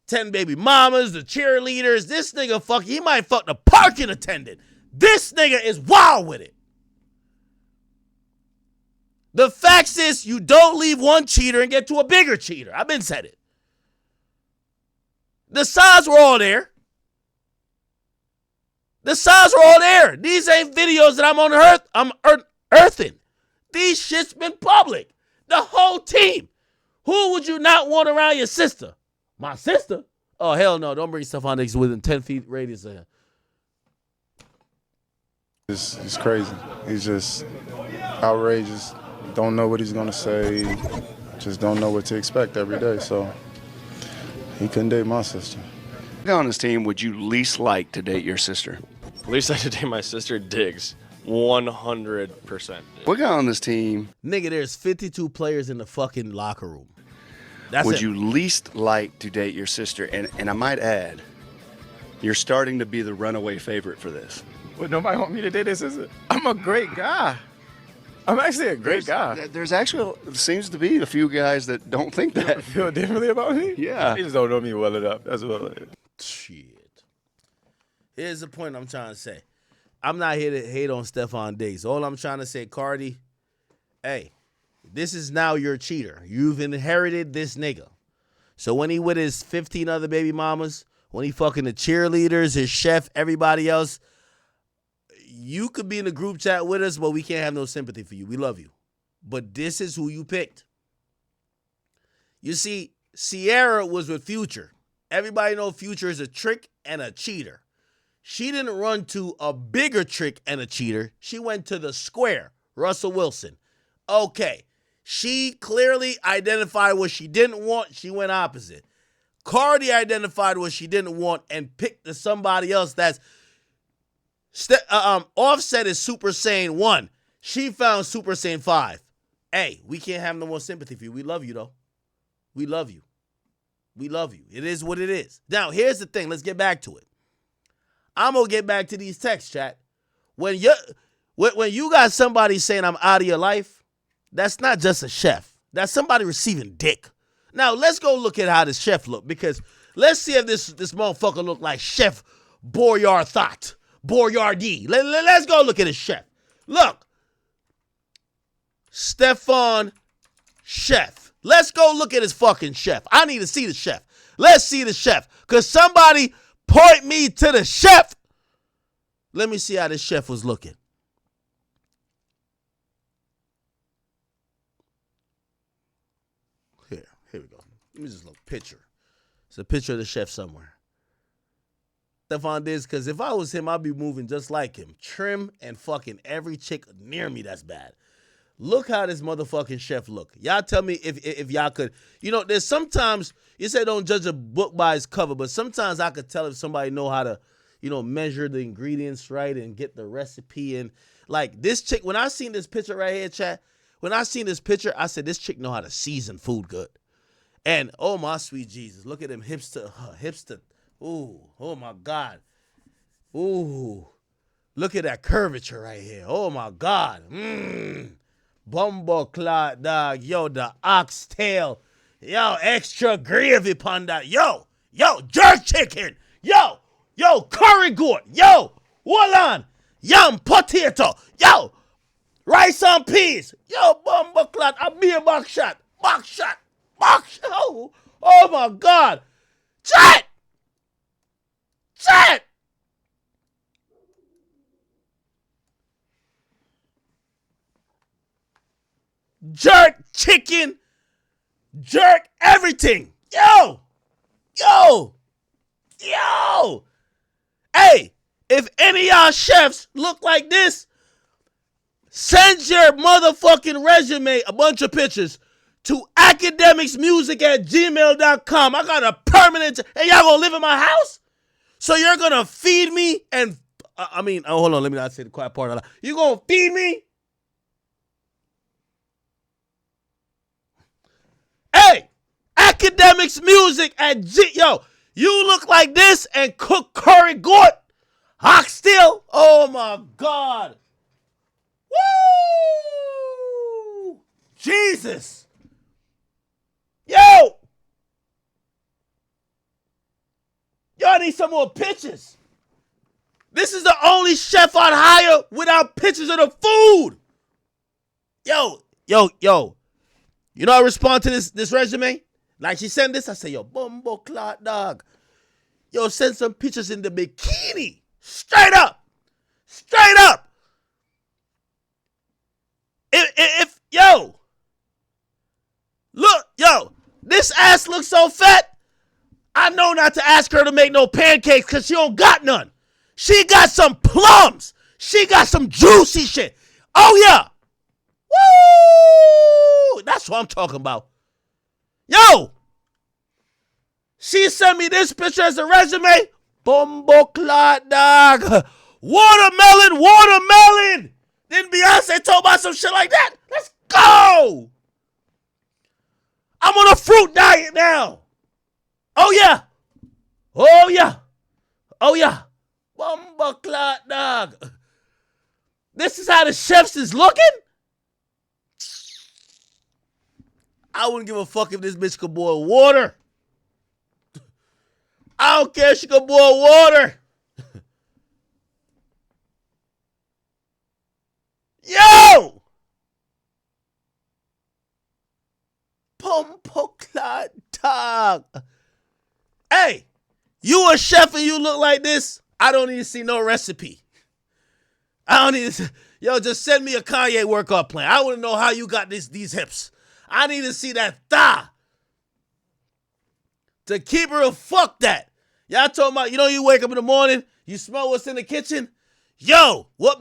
10 baby mamas, the cheerleaders. This nigga he might fuck the parking attendant. This nigga is wild with it. The fact is, you don't leave one cheater and get to a bigger cheater. I've been said it. The signs were all there. These ain't videos that I'm earthing. These shit's been public. The whole team. Who would you not want around your sister? My sister? Oh, hell no. Don't bring Steffon Diggs within 10 feet radius of him. He's crazy. He's just outrageous. Don't know what he's gonna say. Just don't know what to expect every day. So he couldn't date my sister. What guy on this team would you least like to date your sister? Least like to date my sister, Diggs. 100%. What guy on this team Nigga, there's 52 players in the fucking locker room. would you least like to date your sister? And I might add, you're starting to be the runaway favorite for this. Well, nobody want me to date this, is it? I'm a great guy. I'm actually a great guy. There's actually seems to be a few guys that don't think that. Feel differently about me? Yeah. They just don't know me well enough. That's what it is. Shit. Here's the point I'm trying to say. I'm not here to hate on Steffon Diggs. All I'm trying to say, Cardi, hey, this is now your cheater. You've inherited this nigga. So when he with his 15 other baby mamas, when he fucking the cheerleaders, his chef, everybody else, you could be in the group chat with us, but we can't have no sympathy for you. We love you. But this is who you picked. You see, Sierra was with Future. Everybody know Future is a trick and a cheater. She didn't run to a bigger trick and a cheater. She went to the square, Russell Wilson. Okay, she clearly identified what she didn't want. She went opposite. Cardi identified what she didn't want and picked somebody else that's Offset is Super Saiyan 1. She found Super Saiyan 5. Hey, we can't have no more sympathy for you. We love you, though. We love you. We love you. It is what it is. Now, here's the thing. Let's get back to it. I'm gonna get back to these texts, chat. When you got somebody saying I'm out of your life, that's not just a chef. That's somebody receiving dick. Now let's go look at how this chef look, because let's see if this motherfucker look like Chef Boyardee. Let's go look at his chef. Look, Steffon chef. Let's go look at his fucking chef. I need to see the chef. Let's see the chef. Because somebody point me to the chef. Let me see how this chef was looking. Here we go. Let me just look. Picture. It's a picture of the chef somewhere. Steffon Diggs, because if I was him, I'd be moving just like him. Trim and fucking every chick near me that's bad. Look how this motherfucking chef look. Y'all tell me if y'all could. You know, there's sometimes, you say don't judge a book by its cover, but sometimes I could tell if somebody know how to, you know, measure the ingredients right and get the recipe. And like this chick, when I seen this picture right here, chat, when I seen this picture, I said this chick know how to season food good. And oh my sweet Jesus, look at them hipster. Ooh, oh my God. Ooh, look at that curvature right here. Oh my God. Bumbo clot, dog. Yo, the oxtail. Yo, extra gravy upon that. Yo, jerk chicken. Yo, curry goat. Yo, hold yam potato. Yo, rice and peas. Yo, bumbo clot. I be a box shot. Oh my God. Chat. Jerk chicken, jerk everything. Yo. Hey, if any of y'all chefs look like this, send your motherfucking resume, a bunch of pictures, to akademiksmusic@gmail.com. I got a permanent, and y'all gonna live in my house? So you're gonna feed me and, hold on, let me not say the quiet part out loud. You gonna feed me? Hey, Akademiksmusic@Yo, you look like this and cook curry goat, oxtail. Oh my God. Woo! Jesus. Yo, I need some more pictures. This is the only chef I'd hire without pictures of the food. Yo. You know I respond to this resume? Like she sent this, I say, yo, bumbo clot dog. Yo, send some pictures in the bikini. Straight up. Yo, this ass looks so fat, I know not to ask her to make no pancakes because she don't got none. She got some plums. She got some juicy shit. Oh, yeah. Woo! That's what I'm talking about. Yo! She sent me this picture as a resume. Bumbo clot dog. Watermelon. Didn't Beyonce talk about some shit like that? Let's go! I'm on a fruit diet now. Oh, yeah. Bumbo clot dog. This is how the chefs is looking? I wouldn't give a fuck if this bitch could boil water. I don't care if she could boil water. Yo! Bumbo clot dog. Hey, you a chef and you look like this? I don't need to see no recipe. Yo, just send me a Kanye workout plan. I want to know how you got these hips. I need to see that thigh. To keep her, fuck that. Y'all talking about, you wake up in the morning, you smell what's in the kitchen. Yo, what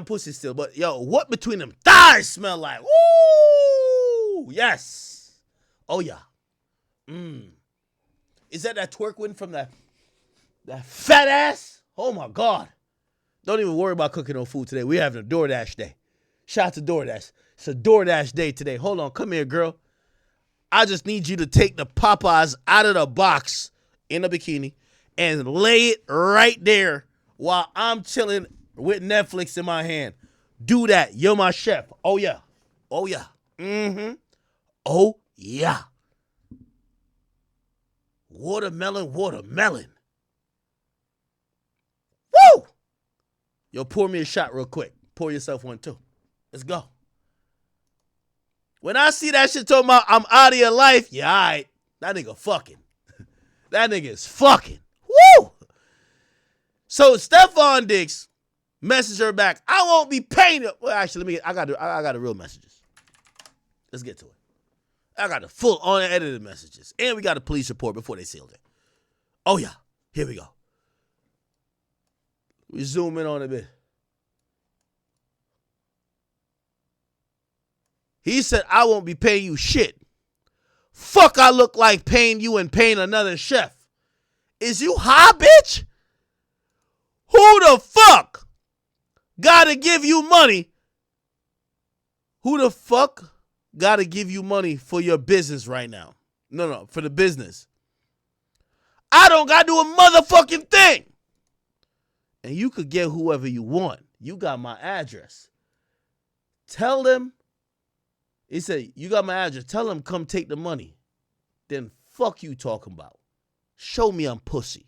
pussy still, but yo, what between them thighs smell like? Woo! Yes. Oh, yeah. Is that twerk win from that fat ass? Oh, my God. Don't even worry about cooking no food today. We're having a DoorDash day. Shout out to DoorDash. It's a DoorDash day today. Hold on. Come here, girl. I just need you to take the Popeyes out of the box in a bikini and lay it right there while I'm chilling with Netflix in my hand. Do that. You're my chef. Oh, yeah. Oh, yeah. Mm-hmm. Oh, yeah. Watermelon, watermelon. Woo! Yo, pour me a shot real quick. Pour yourself one, too. Let's go. When I see that shit talking about I'm out of your life, yeah, all right. That nigga fucking. That nigga is fucking. Woo! So Steffon Diggs messaged her back. I won't be paying you. Well, actually, I got the real messages. Let's get to it. I got the full unedited messages. And we got a police report before they sealed it. Oh, yeah. Here we go. We zoom in on a bit. He said, I won't be paying you shit. Fuck I look like paying you and paying another chef. Is you high, bitch? Who the fuck gotta give you money? Who the fuck gotta give you money for your business right now? No, for the business. I don't gotta do a motherfucking thing. And you could get whoever you want. You got my address. Tell them. He said, you got my address. Tell them come take the money. Then fuck you talking about. Show me I'm pussy.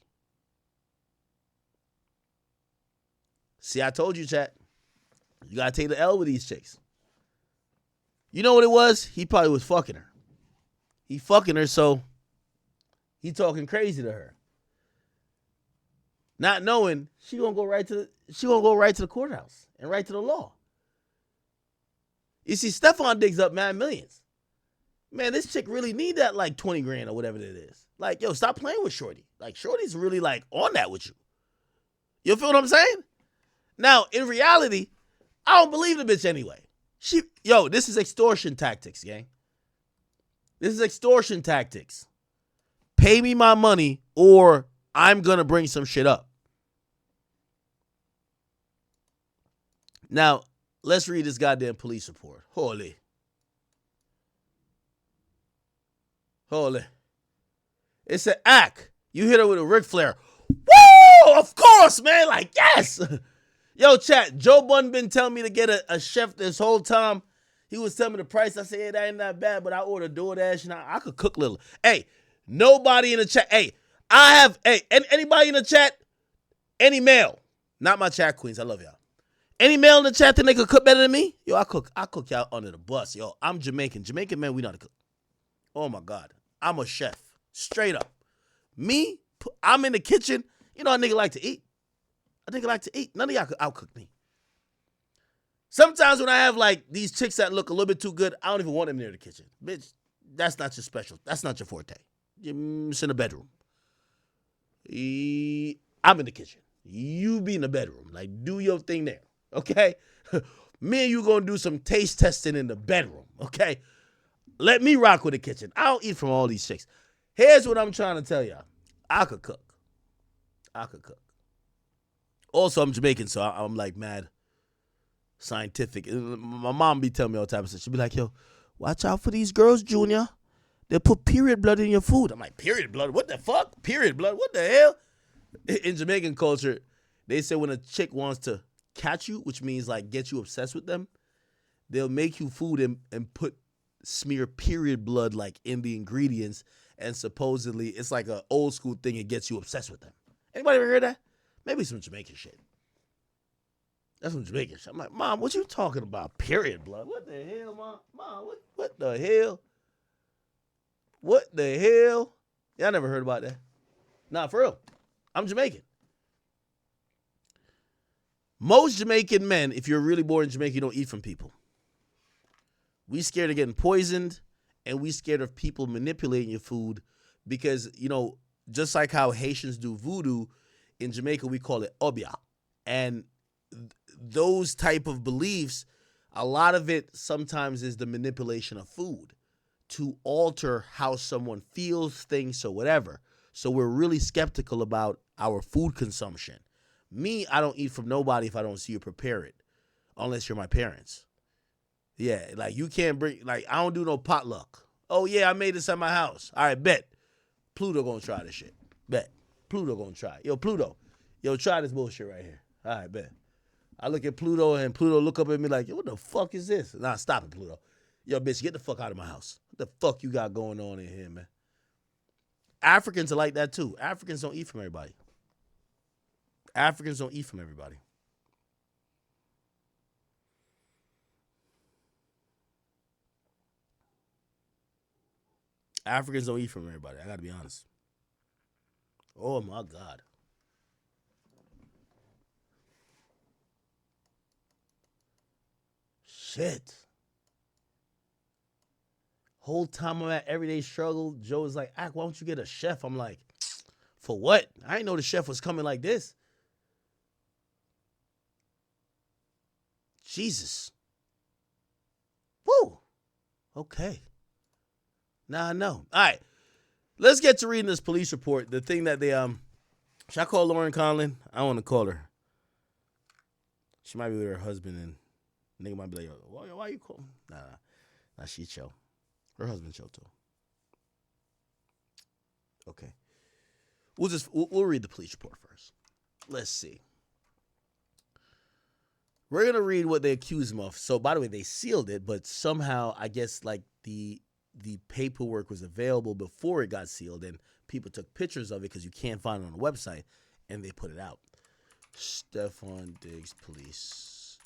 See, I told you, chat. You got to take the L with these chicks. You know what it was? He probably was fucking her. He fucking her, so he talking crazy to her. Not knowing she gonna go right to the courthouse and right to the law. You see, Steffon Diggs up mad millions. Man, this chick really need that like 20 grand or whatever it is. Like, yo, stop playing with Shorty. Like, Shorty's really like on that with you. You feel what I'm saying? Now, in reality, I don't believe the bitch anyway. This is extortion tactics, gang. This is extortion tactics. Pay me my money or I'm gonna bring some shit up. Now, let's read this goddamn police report. Holy. It said, you hit her with a Ric Flair. Woo! Of course, man. Like, yes. Yo, chat, Joe Budden been telling me to get a chef this whole time. He was telling me the price. I said, hey, that ain't that bad, but I ordered DoorDash and I could cook little. Hey, nobody in the chat. Hey, anybody in the chat, any male, not my chat queens, I love y'all. Any male in the chat think they could cook better than me? Yo, I cook y'all under the bus. Yo, I'm Jamaican. Jamaican men, we know how to cook. Oh my God. I'm a chef. Straight up. Me, I'm in the kitchen. You know a nigga like to eat. A nigga like to eat. None of y'all could outcook me. Sometimes when I have like these chicks that look a little bit too good, I don't even want them near the kitchen. Bitch, that's not your special. That's not your forte. It's in the bedroom. I'm in the kitchen. You be in the bedroom. Like, do your thing there. Okay? Me and you gonna do some taste testing in the bedroom. Okay? Let me rock with the kitchen. I don't eat from all these chicks. Here's what I'm trying to tell y'all. I could cook. Also, I'm Jamaican, so I'm like mad scientific. My mom be telling me all the time. She'll be like, yo, watch out for these girls, Junior. They'll put period blood in your food. I'm like, period blood? What the fuck? Period blood? What the hell? In Jamaican culture, they say when a chick wants to catch you, which means like get you obsessed with them, they'll make you food and smear period blood like in the ingredients, and supposedly it's like an old school thing. It gets you obsessed with them. Anybody ever heard that? Maybe some Jamaican shit. That's some Jamaican shit. I'm like, Mom, what you talking about? Period blood? What the hell, Mom? Mom, what the hell? What the hell? Y'all never heard about that. Nah, for real. I'm Jamaican. Most Jamaican men, if you're really born in Jamaica, you don't eat from people. We scared of getting poisoned, and we scared of people manipulating your food because, you know, just like how Haitians do voodoo, in Jamaica we call it obia. And those type of beliefs, a lot of it sometimes is the manipulation of food to alter how someone feels, thinks, or whatever. So we're really skeptical about our food consumption. Me, I don't eat from nobody if I don't see you prepare it, unless you're my parents. Yeah, like you can't bring, like I don't do no potluck. Oh yeah, I made this at my house. All right, bet. Pluto gonna try this shit. Bet. Pluto gonna try. Yo, Pluto. Yo, try this bullshit right here. All right, bet. I look at Pluto, and Pluto look up at me like, yo, what the fuck is this? Nah, stop it, Pluto. Yo, bitch, get the fuck out of my house. What the fuck you got going on in here, man? Africans are like that, too. Africans don't eat from everybody. Africans don't eat from everybody. Africans don't eat from everybody. I got to be honest. Oh, my God. Shit. Whole time I'm at Everyday Struggle, Joe is like, why don't you get a chef? I'm like, for what? I didn't know the chef was coming like this. Jesus. Woo. Okay. Now I know. All right. Let's get to reading this police report. The thing that they, should I call Lauren Conlon? I don't want to call her. She might be with her husband, and nigga might be like, why you calling? Nah, she chill. Her husband chill too. Okay. We'll read the police report first. Let's see. We're going to read what they accuse him of. So, by the way, they sealed it, but somehow, I guess, like, the paperwork was available before it got sealed, and people took pictures of it because you can't find it on the website, and they put it out. Steffon Diggs Police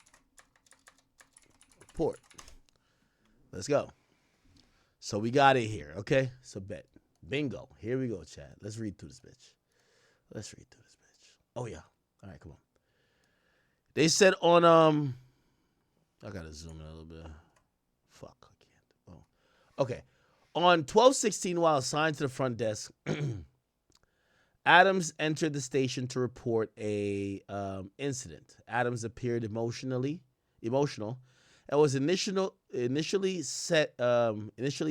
Report. Let's go. So, we got it here, okay? So, bet. Bingo. Here we go, Chad. Let's read through this bitch. Oh, yeah. All right, come on. They said on, I got to zoom in a little bit. Fuck, I can't. Oh. Okay. On 12/16, while assigned to the front desk, Adams entered the station to report a incident. Adams appeared emotional, and was initially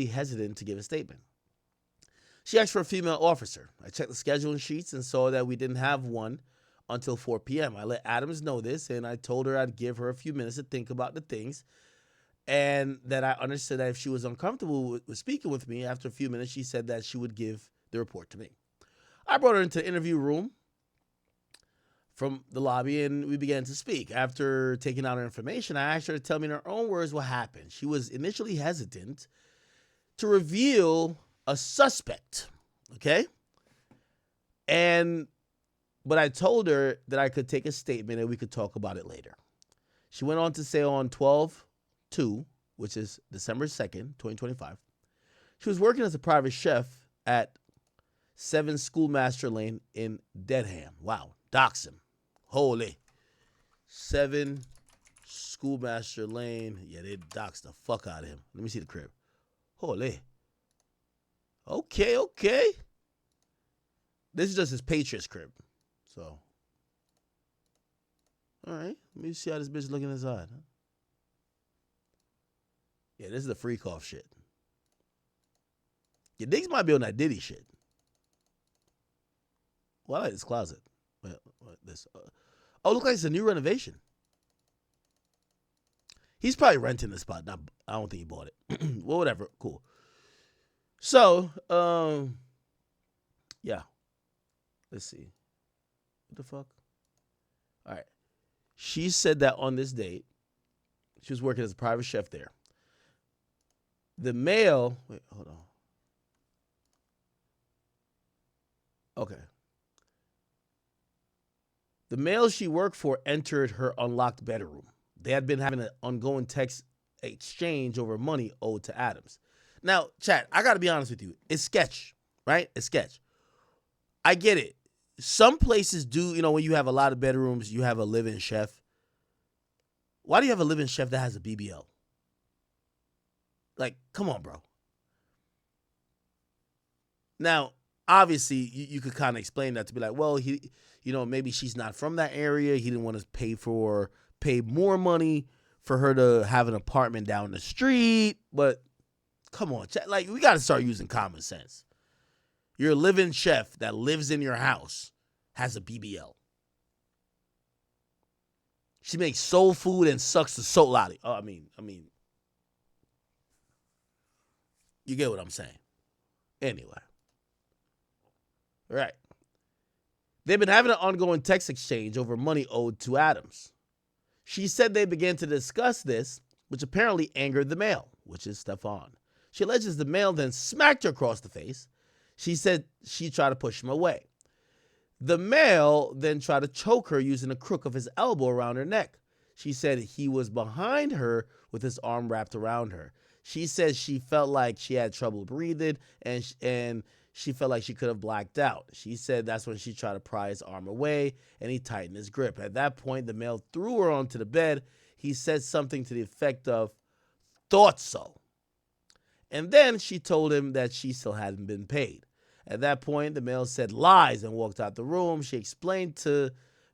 hesitant to give a statement. She asked for a female officer. I checked the scheduling sheets and saw that we didn't have one until 4 p.m. I let Adams know this, and I told her I'd give her a few minutes to think about the things, and that I understood that if she was uncomfortable with speaking with me, after a few minutes, she said that she would give the report to me. I brought her into the interview room from the lobby, and we began to speak. After taking out her information, I asked her to tell me in her own words what happened. She was initially hesitant to reveal a suspect, okay? But I told her that I could take a statement and we could talk about it later. She went on to say on 12/2, which is December 2nd, 2025, she was working as a private chef at 7 Schoolmaster Lane in Dedham. Wow, dox him. Holy. 7 Schoolmaster Lane. Yeah, they doxed the fuck out of him. Let me see the crib. Holy. Okay. This is just his Patriots crib. So, all right. Let me see how this bitch looking inside. Huh? Yeah, this is the freak off shit. Your niggas might be on that Diddy shit. Well, I like this closet. This. Look like it's a new renovation. He's probably renting this spot. I don't think he bought it. Well, whatever. Cool. So, yeah. Let's see. What the fuck? All right. She said that on this date, she was working as a private chef there. The male, wait, hold on. Okay. The male she worked for entered her unlocked bedroom. They had been having an ongoing text exchange over money owed to Adams. Now, chat, I got to be honest with you. It's sketch, right? It's sketch. I get it. Some places do, when you have a lot of bedrooms, you have a live-in chef. Why do you have a live-in chef that has a BBL? Like, come on, bro. Now, obviously, you could kind of explain that to be like, well, maybe she's not from that area. He didn't want to pay more money for her to have an apartment down the street. But come on, like, we got to start using common sense. Your live-in chef that lives in your house has a BBL. She makes soul food and sucks the soul out of it. Oh, I mean, you get what I'm saying. Anyway. All right. They've been having an ongoing text exchange over money owed to Adams. She said they began to discuss this, which apparently angered the male, which is Steffon. She alleges the male then smacked her across the face. She said she tried to push him away. The male then tried to choke her using the crook of his elbow around her neck. She said he was behind her with his arm wrapped around her. She said she felt like she had trouble breathing and she felt like she could have blacked out. She said that's when she tried to pry his arm away and he tightened his grip. At that point, the male threw her onto the bed. He said something to the effect of, "Thought so." And then she told him that she still hadn't been paid. At that point, the male said lies and walked out the room. She explained to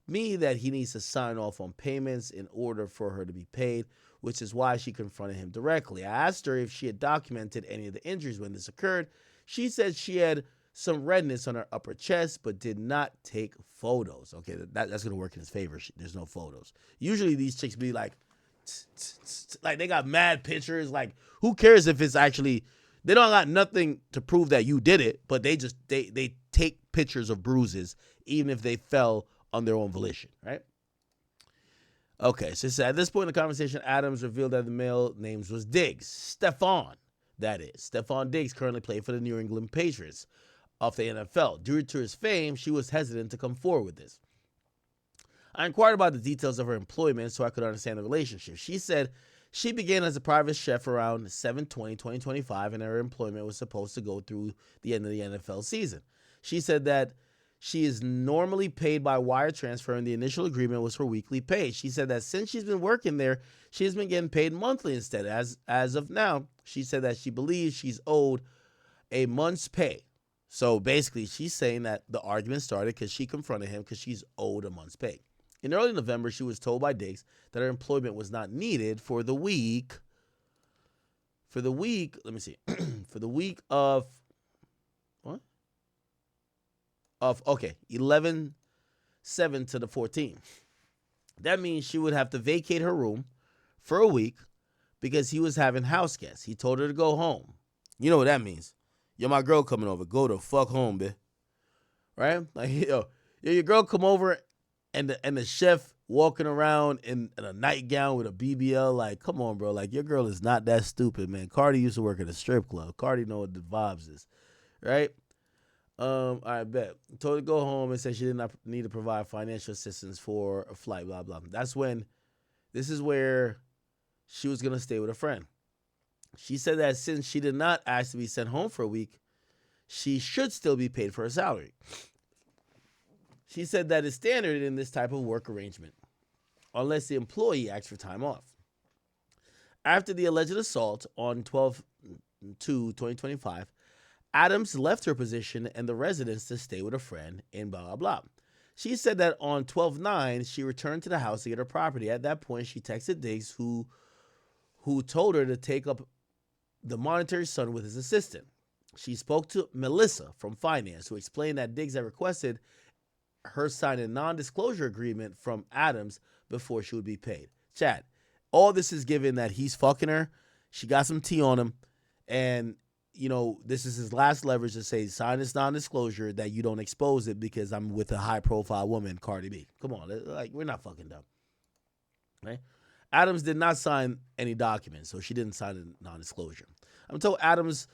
me that he needs to sign off on payments in order for her to be paid, which is why she confronted him directly. I asked her if she had documented any of the injuries when this occurred. She said she had some redness on her upper chest, but did not take photos. Okay, that's going to work in his favor. There's no photos. Usually these chicks be like they got mad pictures. Like, who cares if it's actually, they don't got nothing to prove that you did it, but they take pictures of bruises, even if they fell on their own volition, right? Okay, so at this point in the conversation, Adams revealed that the male names was Diggs. Steffon, that is. Steffon Diggs currently played for the New England Patriots of the NFL. Due to his fame, she was hesitant to come forward with this. I inquired about the details of her employment so I could understand the relationship. She said she began as a private chef around 7/20/2025, and her employment was supposed to go through the end of the NFL season. She said that she is normally paid by wire transfer, and the initial agreement was for weekly pay. She said that since she's been working there, she has been getting paid monthly instead. As of now, she said that she believes she's owed a month's pay. So basically, she's saying that the argument started because she confronted him because she's owed a month's pay. In early November, she was told by Diggs that her employment was not needed for the week. For the week of what? 11/7 to the 14th. That means she would have to vacate her room for a week because he was having house guests. He told her to go home. You know what that means? Yo, my girl coming over. Go the fuck home, bitch. Right? Like, your girl come over and the chef walking around in a nightgown with a BBL. Like, come on, bro. Like, your girl is not that stupid, man. Cardi used to work at a strip club. Cardi know what the vibes is. Right? All right, bet. Told her to go home and said she did not need to provide financial assistance for a flight, blah, blah. This is where she was going to stay with a friend. She said that since she did not ask to be sent home for a week, she should still be paid for her salary. She said that is standard in this type of work arrangement, unless the employee asks for time off. After the alleged assault on 12/2/2025, Adams left her position and the residence to stay with a friend in blah, blah, blah. She said that on 12/9, she returned to the house to get her property. At that point, she texted Diggs, who told her to take up the monetary sum with his assistant. She spoke to Melissa from finance, who explained that Diggs had requested her sign a non-disclosure agreement from Adams before she would be paid. Chad, all this is given that he's fucking her. She got some tea on him. And, this is his last leverage to say, sign this non-disclosure that you don't expose it because I'm with a high-profile woman, Cardi B. Come on. Like, we're not fucking dumb. Right? Adams did not sign any documents, so she didn't sign a non-disclosure. I told Adams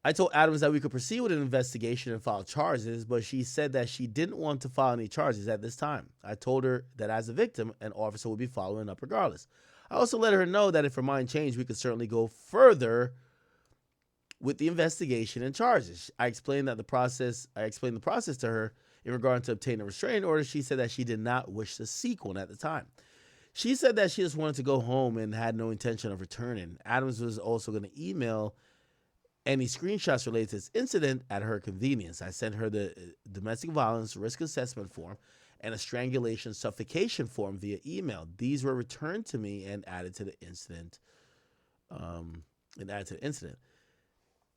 that we could proceed with an investigation and file charges, but she said that she didn't want to file any charges at this time. I told her that as a victim, an officer would be following up regardless. I also let her know that if her mind changed, we could certainly go further with the investigation and charges. I explained the process to her in regard to obtaining a restraining order. She said that she did not wish to seek one at the time. She said that she just wanted to go home and had no intention of returning. Adams was also going to email any screenshots related to this incident at her convenience. I sent her the domestic violence risk assessment form and a strangulation suffocation form via email. These were returned to me and added to the incident.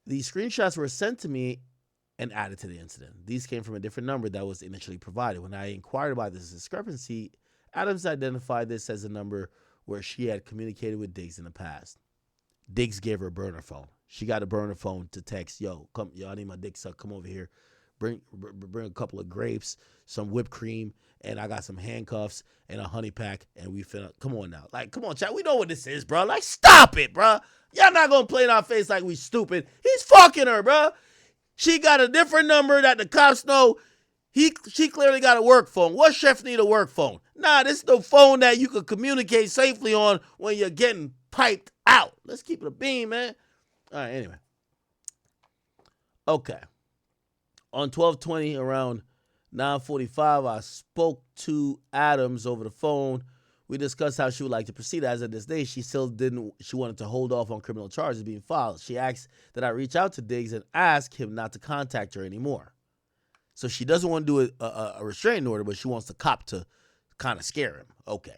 These screenshots were sent to me and added to the incident. These came from a different number that was initially provided. When I inquired about this discrepancy, Adams identified this as a number where she had communicated with Diggs in the past. Diggs gave her a burner phone. She got a burner phone to text, yo, I need my dick sucked. Come over here. bring a couple of grapes, some whipped cream, and I got some handcuffs and a honey pack, and we finna, come on now. Like, come on, chat. We know what this is, bro. Like, stop it, bro. Y'all not gonna play in our face like we stupid. He's fucking her, bro. She got a different number that the cops know. She clearly got a work phone. What chef need a work phone? Nah, this is the phone that you could communicate safely on when you're getting piped out. Let's keep it a beam, man. All right, anyway. Okay. On 12/20, around 9:45, I spoke to Adams over the phone. We discussed how she would like to proceed. As of this day, she wanted to hold off on criminal charges being filed. She asked that I reach out to Diggs and ask him not to contact her anymore. So she doesn't want to do a restraining order, but she wants the cop to kind of scare him. Okay.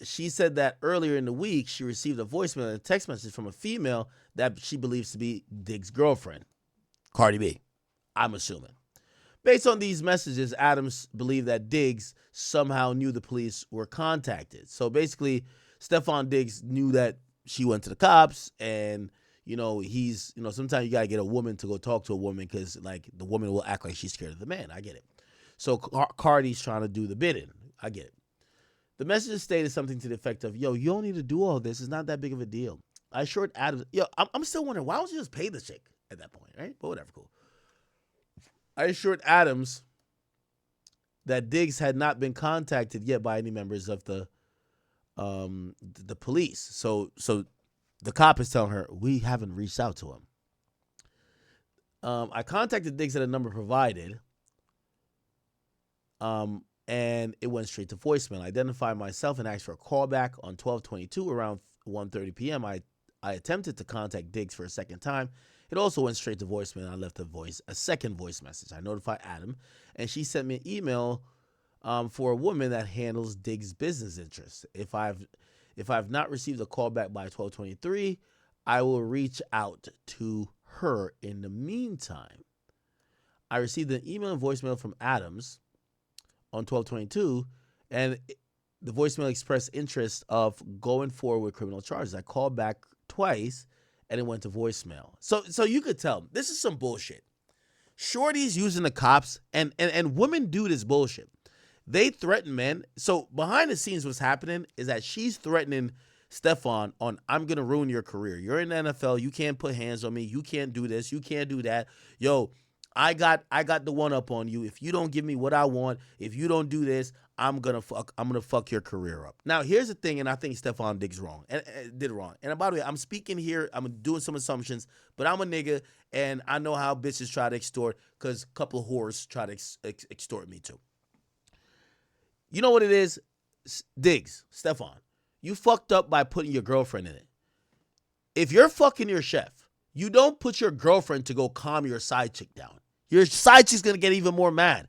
She said that earlier in the week, she received a voicemail and a text message from a female that she believes to be Diggs' girlfriend, Cardi B, I'm assuming. Based on these messages, Adams believed that Diggs somehow knew the police were contacted. So basically, Steffon Diggs knew that she went to the cops, and sometimes you gotta get a woman to go talk to a woman because like the woman will act like she's scared of the man. I get it. So Cardi's trying to do the bidding. I get it. The message stated something to the effect of, yo, you don't need to do all this. It's not that big of a deal. I assured Adams, I'm still wondering, why don't you just pay the chick at that point, right? But whatever, cool. I assured Adams that Diggs had not been contacted yet by any members of the police. So the cop is telling her, we haven't reached out to him. I contacted Diggs at a number provided, and it went straight to voicemail. I identified myself and asked for a callback on 12/22 around 1:30 p.m. I attempted to contact Diggs for a second time. It also went straight to voicemail. I left a second voice message. I notified Adam, and she sent me an email for a woman that handles Diggs' business interests. If I've not received a call back by 12:23, I will reach out to her. In the meantime, I received an email and voicemail from Adams on 12/22, and the voicemail expressed interest of going forward with criminal charges. I called back twice, and it went to voicemail. So you could tell this is some bullshit. Shorty's using the cops, and women do this bullshit. They threaten men. So behind the scenes, what's happening is that she's threatening Steffon on, I'm going to ruin your career. You're in the NFL. You can't put hands on me. You can't do this. You can't do that. Yo, I got the one up on you. If you don't give me what I want, if you don't do this, I'm gonna fuck your career up. Now, here's the thing, and I think Steffon Diggs did wrong. And by the way, I'm speaking here, I'm doing some assumptions, but I'm a nigga, and I know how bitches try to extort, because a couple of whores try to extort me too. You know what it is? Diggs, Steffon, you fucked up by putting your girlfriend in it. If you're fucking your chef, you don't put your girlfriend to go calm your side chick down. Your side chick's going to get even more mad.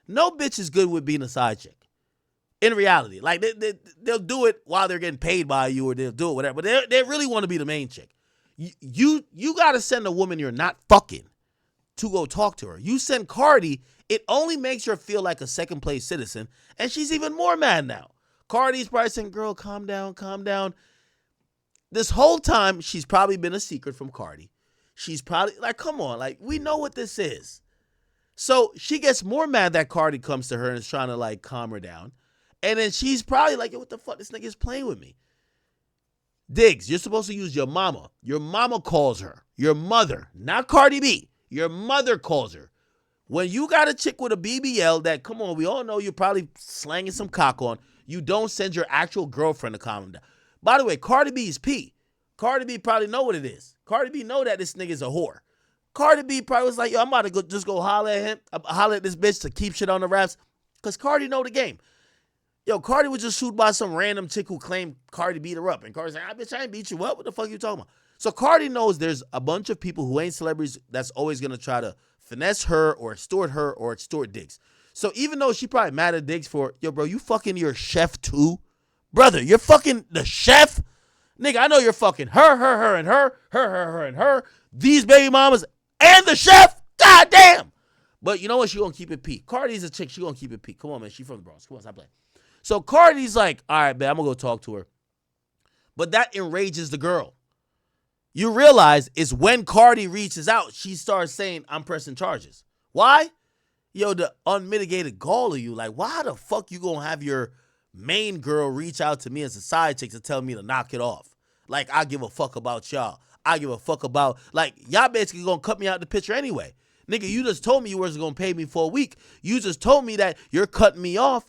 No bitch is good with being a side chick. In reality. Like, they'll do it while they're getting paid by you, or they'll do it, whatever. But they really want to be the main chick. You got to send a woman you're not fucking to go talk to her. You send Cardi, it only makes her feel like a second-place citizen, and she's even more mad now. Cardi's probably saying, girl, calm down, calm down. This whole time, she's probably been a secret from Cardi. She's probably, like, come on, like, we know what this is. So she gets more mad that Cardi comes to her and is trying to, like, calm her down. And then she's probably like, yo, what the fuck? This nigga is playing with me. Diggs, you're supposed to use your mama. Your mama calls her. Your mother, not Cardi B. Your mother calls her. When you got a chick with a BBL that, come on, we all know you're probably slanging some cock on, you don't send your actual girlfriend to calm him down. By the way, Cardi B is P. Cardi B probably know what it is. Cardi B know that this nigga's a whore. Cardi B probably was like, yo, I'm about to just go holler at him, holler at this bitch to keep shit on the wraps, because Cardi know the game. Yo, Cardi was just sued by some random chick who claimed Cardi beat her up. And Cardi's like, bitch, I ain't beat you up. What the fuck you talking about? So Cardi knows there's a bunch of people who ain't celebrities that's always going to try to finesse her or extort Diggs. So even though she probably mad at Diggs for, yo, bro, you fucking your chef too? Brother, you're fucking the chef? Nigga, I know you're fucking her, and her, these baby mamas, and the chef. God damn. But you know what? She gonna keep it peak. Cardi's a chick. She gonna keep it peak. Come on, man. She from the Bronx. Come on, stop playing. So Cardi's like, all right, man, I'm going to go talk to her. But that enrages the girl. you realize is when Cardi reaches out, she starts saying, I'm pressing charges. Why? Yo, the unmitigated gall of you, like, why the fuck you gonna have your main girl reach out to me as a side chick to tell me to knock it off? Like, I give a fuck about y'all. I give a fuck about, like, y'all basically gonna cut me out the picture anyway. Nigga, you just told me you wasn't gonna pay me for a week. You just told me that you're cutting me off.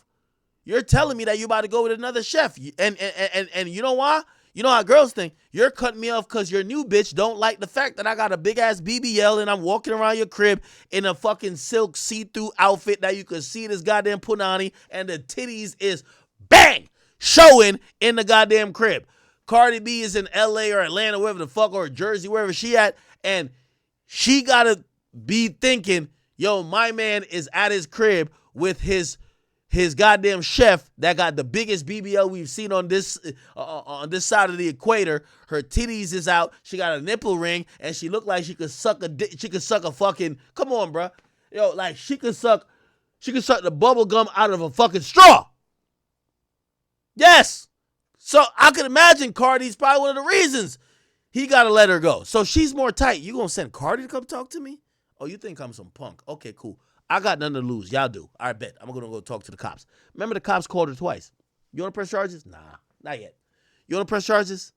You're telling me that you about to go with another chef. And you know why? You know how girls think. You're cutting me off because your new bitch don't like the fact that I got a big-ass BBL and I'm walking around your crib in a fucking silk see-through outfit that you can see this goddamn punani and the titties is, bang, showing in the goddamn crib. Cardi B is in L.A. or Atlanta, wherever the fuck, or Jersey, wherever she at, and she got to be thinking, yo, my man is at his crib with his goddamn chef that got the biggest BBL we've seen on this side of the equator. Her titties is out. She got a nipple ring, and she looked like she could suck a fucking. Come on, bro. Yo, like she could suck the bubble gum out of a fucking straw. Yes. So I could imagine Cardi's probably one of the reasons he gotta let her go. So she's more tight. You gonna send Cardi to come talk to me? Oh, you think I'm some punk? Okay, cool. I got nothing to lose. Y'all do. All right, bet. I'm going to go talk to the cops. Remember the cops called her twice. You want to press charges? Nah, not yet. You want to press charges?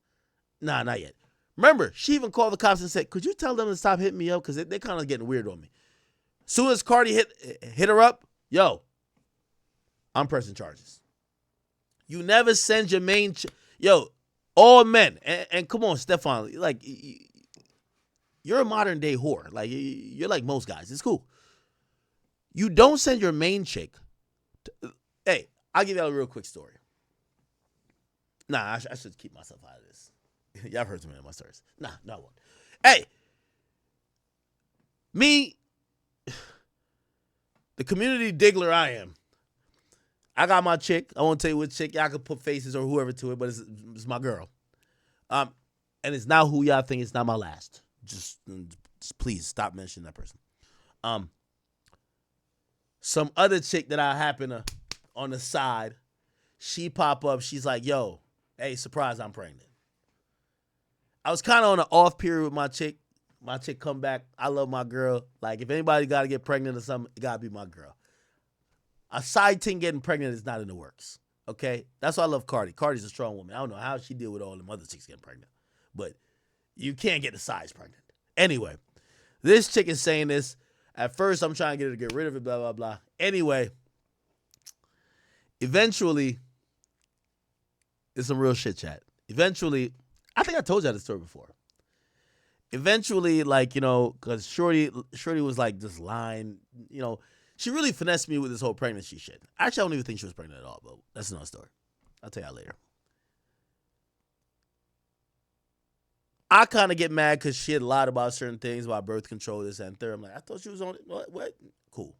Nah, not yet. Remember, she even called the cops and said, could you tell them to stop hitting me up? Because they're kind of getting weird on me. Soon as Cardi hit her up, yo, I'm pressing charges. You never send your main... Yo, all men. And come on, Steffon. Like, you're a modern day whore. Like, you're like most guys. It's cool. You don't send your main chick. Hey, I'll give y'all a real quick story. Nah, I should keep myself out of this. Y'all heard some of my stories. Nah, no, I won't. Hey, me, the community diggler I am. I got my chick. I won't tell you which chick. Y'all can put faces or whoever to it, but it's my girl. And it's not who y'all think. It's not my last. Just please stop mentioning that person. Some other chick that I happen to, on the side, she pop up. She's like, yo, hey, surprise, I'm pregnant. I was kind of on an off period with my chick. My chick come back. I love my girl. Like, if anybody got to get pregnant or something, it got to be my girl. A side ting getting pregnant is not in the works, okay? That's why I love Cardi. Cardi's a strong woman. I don't know how she deal with all them other chicks getting pregnant, but you can't get the sides pregnant. Anyway, this chick is saying this. At first, I'm trying to get her to get rid of it, blah, blah, blah. Anyway, eventually, it's some real shit chat. Eventually, I think I told y'all this story before. Eventually, like, you know, because Shorty was like just lying, you know, she really finessed me with this whole pregnancy shit. Actually, I don't even think she was pregnant at all, but that's another story. I'll tell y'all later. I kind of get mad because she had lied about certain things, about birth control, this and third. I'm like, I thought she was on it. What? Cool.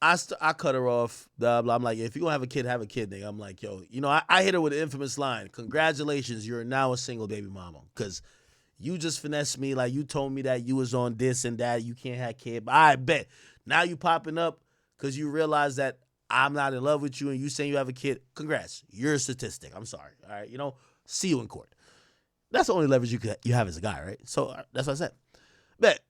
I cut her off. Blah, blah. I'm like, if you're going to have a kid, nigga. I'm like, yo, you know, I hit her with the infamous line. Congratulations, you're now a single baby mama. Because you just finessed me. Like, you told me that you was on this and that. You can't have kid. But I bet. Now you popping up because you realize that I'm not in love with you and you saying you have a kid. Congrats. You're a statistic. I'm sorry. All right. You know, see you in court. That's the only leverage you have as a guy, right? So that's what I said. But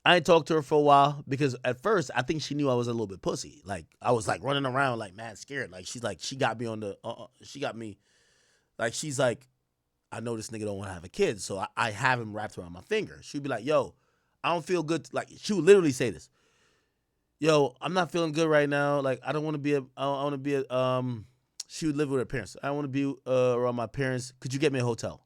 I ain't talked to her for a while because at first I think she knew I was a little bit pussy. Like I was like running around like mad scared. Like she got me on the she's like, I know this nigga don't want to have a kid, so I have him wrapped around my finger. She'd be like, yo, I don't feel good. Like she would literally say this. Yo, I'm not feeling good right now. Like I don't want to be she would live with her parents. I want to be around my parents. Could you get me a hotel?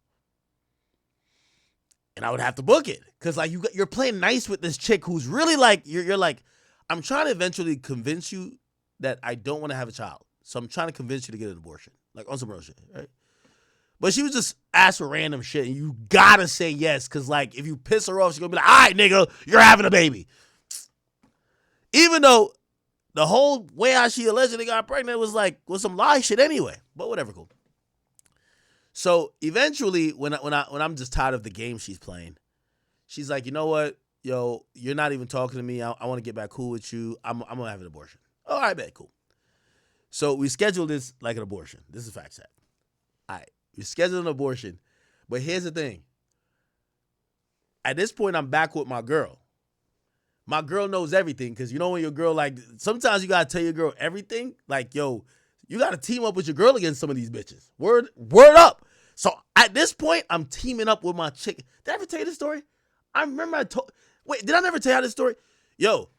And I would have to book it because like you're playing nice with this chick who's really like you're like, I'm trying to eventually convince you that I don't want to have a child. So I'm trying to convince you to get an abortion, like on some real shit, right? But she was just ask for random shit, and you gotta say yes because like if you piss her off, she's gonna be like, all right, nigga, you're having a baby. Even though the whole way how she allegedly got pregnant was some lie shit anyway. But whatever, cool. So eventually, when I'm just tired of the game she's playing, she's like, you know what, yo, you're not even talking to me. I want to get back cool with you. I'm gonna have an abortion. All right, bet, cool. So we scheduled this like an abortion. This is fact set. All right, we scheduled an abortion, But here's the thing. At this point, I'm back with my girl. My girl knows everything because you know when your girl, like, sometimes you got to tell your girl everything. Like, yo, you got to team up with your girl against some of these bitches. Word up. So at this point, I'm teaming up with my chick. Did I ever tell you this story? I remember wait, did I never tell you this story? Yo,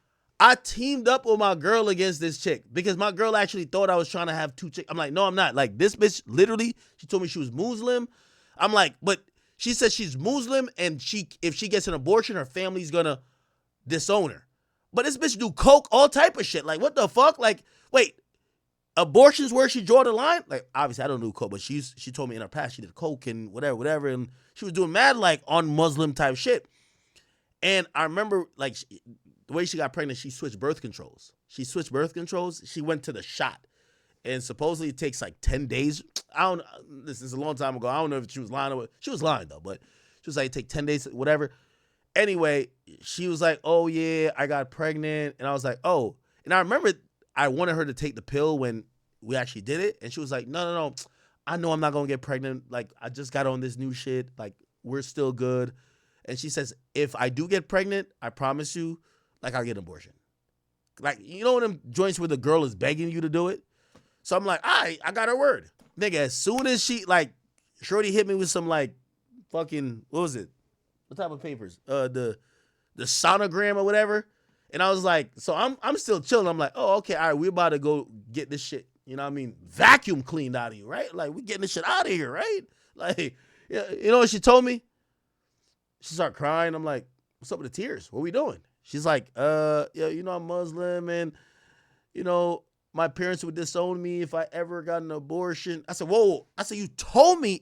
I teamed up with my girl against this chick because my girl actually thought I was trying to have two chicks. I'm like, no, I'm not. Like, this bitch, literally, she told me she was Muslim. I'm like, but she said she's Muslim and if she gets an abortion, her family's gonna disown her. But this bitch do coke, all type of shit. Like, what the fuck? Like, wait, abortion's where she draw the line? Like, obviously, I don't do coke, but she told me in her past she did coke and whatever, and she was doing mad, like, on Muslim type shit. And I remember, like, the way she got pregnant, she switched birth controls. She went to the shot. And supposedly it takes like 10 days. This is a long time ago. I don't know if she was lying or she was lying though, but she was like, take 10 days, whatever. Anyway, she was like, oh yeah, I got pregnant. And I was like, oh. And I remember I wanted her to take the pill when we actually did it. And she was like, no. I know I'm not going to get pregnant. Like, I just got on this new shit. Like, we're still good. And she says, if I do get pregnant, I promise you, like, I'll get an abortion. Like, you know them joints where the girl is begging you to do it? So I'm like, all right, I got her word. Nigga, as soon as she, like, Shorty hit me with some, like, fucking, what was it? What type of papers? The sonogram or whatever. And I was like, so I'm still chilling. I'm like, oh, okay, all right, we're about to go get this shit, you know what I mean, vacuum cleaned out of you, right? Like, we getting this shit out of here, right? Like, you know what she told me? She started crying. I'm like, what's up with the tears? What we doing? She's like, you know, I'm Muslim and, you know, my parents would disown me if I ever got an abortion. I said, whoa. I said, you told me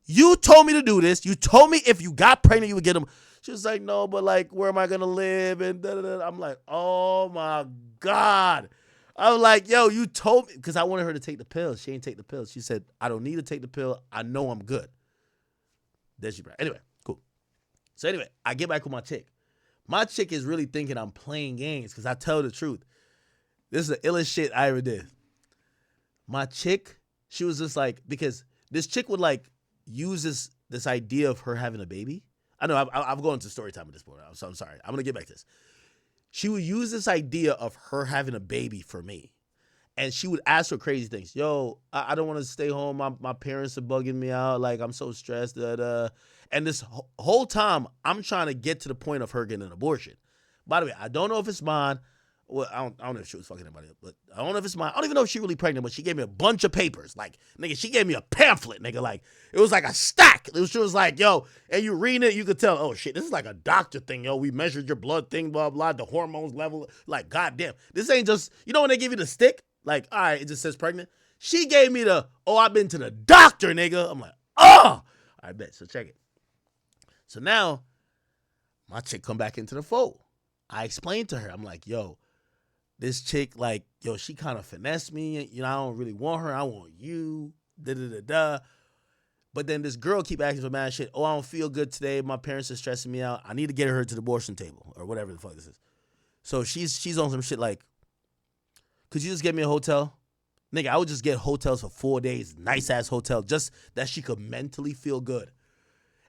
you told me to do this. You told me if you got pregnant, you would get them. She was like, no, but like, where am I going to live? And da-da-da. I'm like, oh my God. I was like, yo, you told me, because I wanted her to take the pill. She ain't take the pill. She said, I don't need to take the pill. I know I'm good. Then she, anyway, cool. So anyway, I get back with my chick. My chick is really thinking I'm playing games because I tell her the truth. This is the illest shit I ever did. My chick, she was just like, because this chick would like use this idea of her having a baby. I know I'm going to story time at this point, so I'm sorry. I'm going to get back to this. She would use this idea of her having a baby for me. And she would ask for crazy things. Yo, I don't want to stay home. My parents are bugging me out. Like, I'm so stressed. And this whole time, I'm trying to get to the point of her getting an abortion. By the way, I don't know if it's mine. Well, I don't know if she was fucking anybody up, but I don't know if it's mine. I don't even know if she's really pregnant, but she gave me a bunch of papers. Like, nigga, she gave me a pamphlet, nigga. Like, it was like a stack. She was like, yo, and you reading it, you could tell, oh, shit, this is like a doctor thing, yo. We measured your blood thing, blah, blah, the hormones level. Like, goddamn. This ain't just, you know when they give you the stick? Like, all right, it just says pregnant. She gave me I've been to the doctor, nigga. I'm like, oh, I bet. So check it. So now, my chick come back into the fold. I explained to her, I'm like, yo, this chick, like, yo, she kind of finessed me. You know, I don't really want her. I want you. Da-da-da-da. But then this girl keep asking for mad shit. Oh, I don't feel good today. My parents are stressing me out. I need to get her to the abortion table or whatever the fuck this is. So she's on some shit like, could you just get me a hotel? Nigga, I would just get hotels for 4 days. Nice-ass hotel. Just that she could mentally feel good.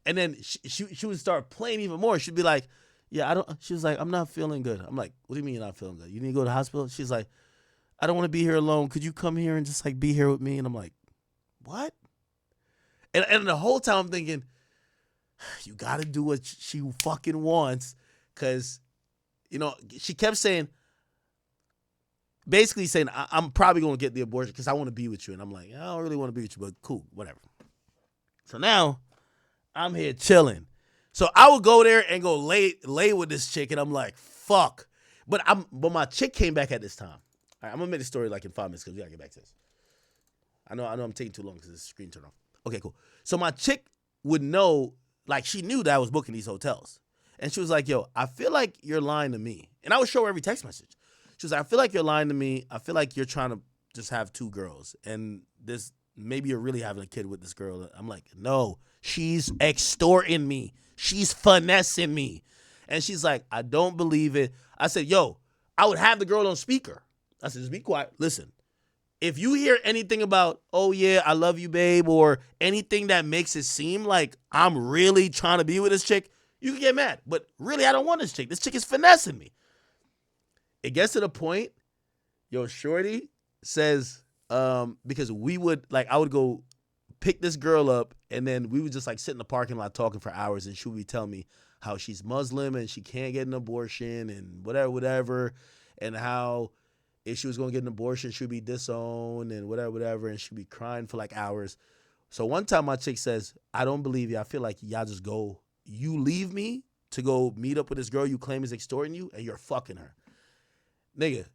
And then she would start playing even more. She'd be like, yeah, she was like, I'm not feeling good. I'm like, what do you mean you're not feeling good? You need to go to the hospital? She's like, I don't want to be here alone. Could you come here and just like be here with me? And I'm like, what? And the whole time I'm thinking, you got to do what she fucking wants. Because, you know, she kept saying, basically saying, I'm probably going to get the abortion because I want to be with you. And I'm like, I don't really want to be with you, but cool, whatever. So now I'm here chilling. So I would go there and go lay with this chick, and I'm like, fuck. But my chick came back at this time. All right, I'm gonna make the story like in 5 minutes because we gotta get back to this. I know I'm taking too long because the screen turned off. Okay, cool. So my chick would know, like, she knew that I was booking these hotels, and she was like, yo, I feel like you're lying to me. And I would show her every text message. She was like, I feel like you're lying to me. I feel like you're trying to just have two girls, and maybe you're really having a kid with this girl. I'm like, no, she's extorting me. She's finessing me. And she's like, I don't believe it. I said, yo, I would have the girl on speaker. I said, just be quiet. Listen, if you hear anything about, oh yeah, I love you, babe, or anything that makes it seem like I'm really trying to be with this chick, you can get mad. But really, I don't want this chick. This chick is finessing me. It gets to the point, yo, shorty says, because we would, like, I would go pick this girl up, and then we would just, like, sit in the parking lot talking for hours, and she would be telling me how she's Muslim and she can't get an abortion and whatever, and how if she was going to get an abortion, she'd be disowned and whatever, and she'd be crying for, like, hours. So one time my chick says, I don't believe you. I feel like y'all just go, you leave me to go meet up with this girl you claim is extorting you, and you're fucking her. Nigga,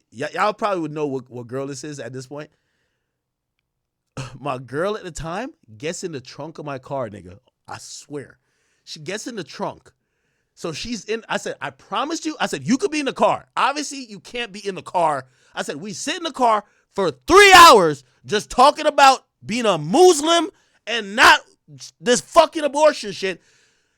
y'all probably would know what girl this is at this point. My girl at the time gets in the trunk of my car, nigga. I swear. She gets in the trunk. So she's in, I said, I promised you. I said, you could be in the car. Obviously, you can't be in the car. I said, we sit in the car for 3 hours just talking about being a Muslim and not this fucking abortion shit.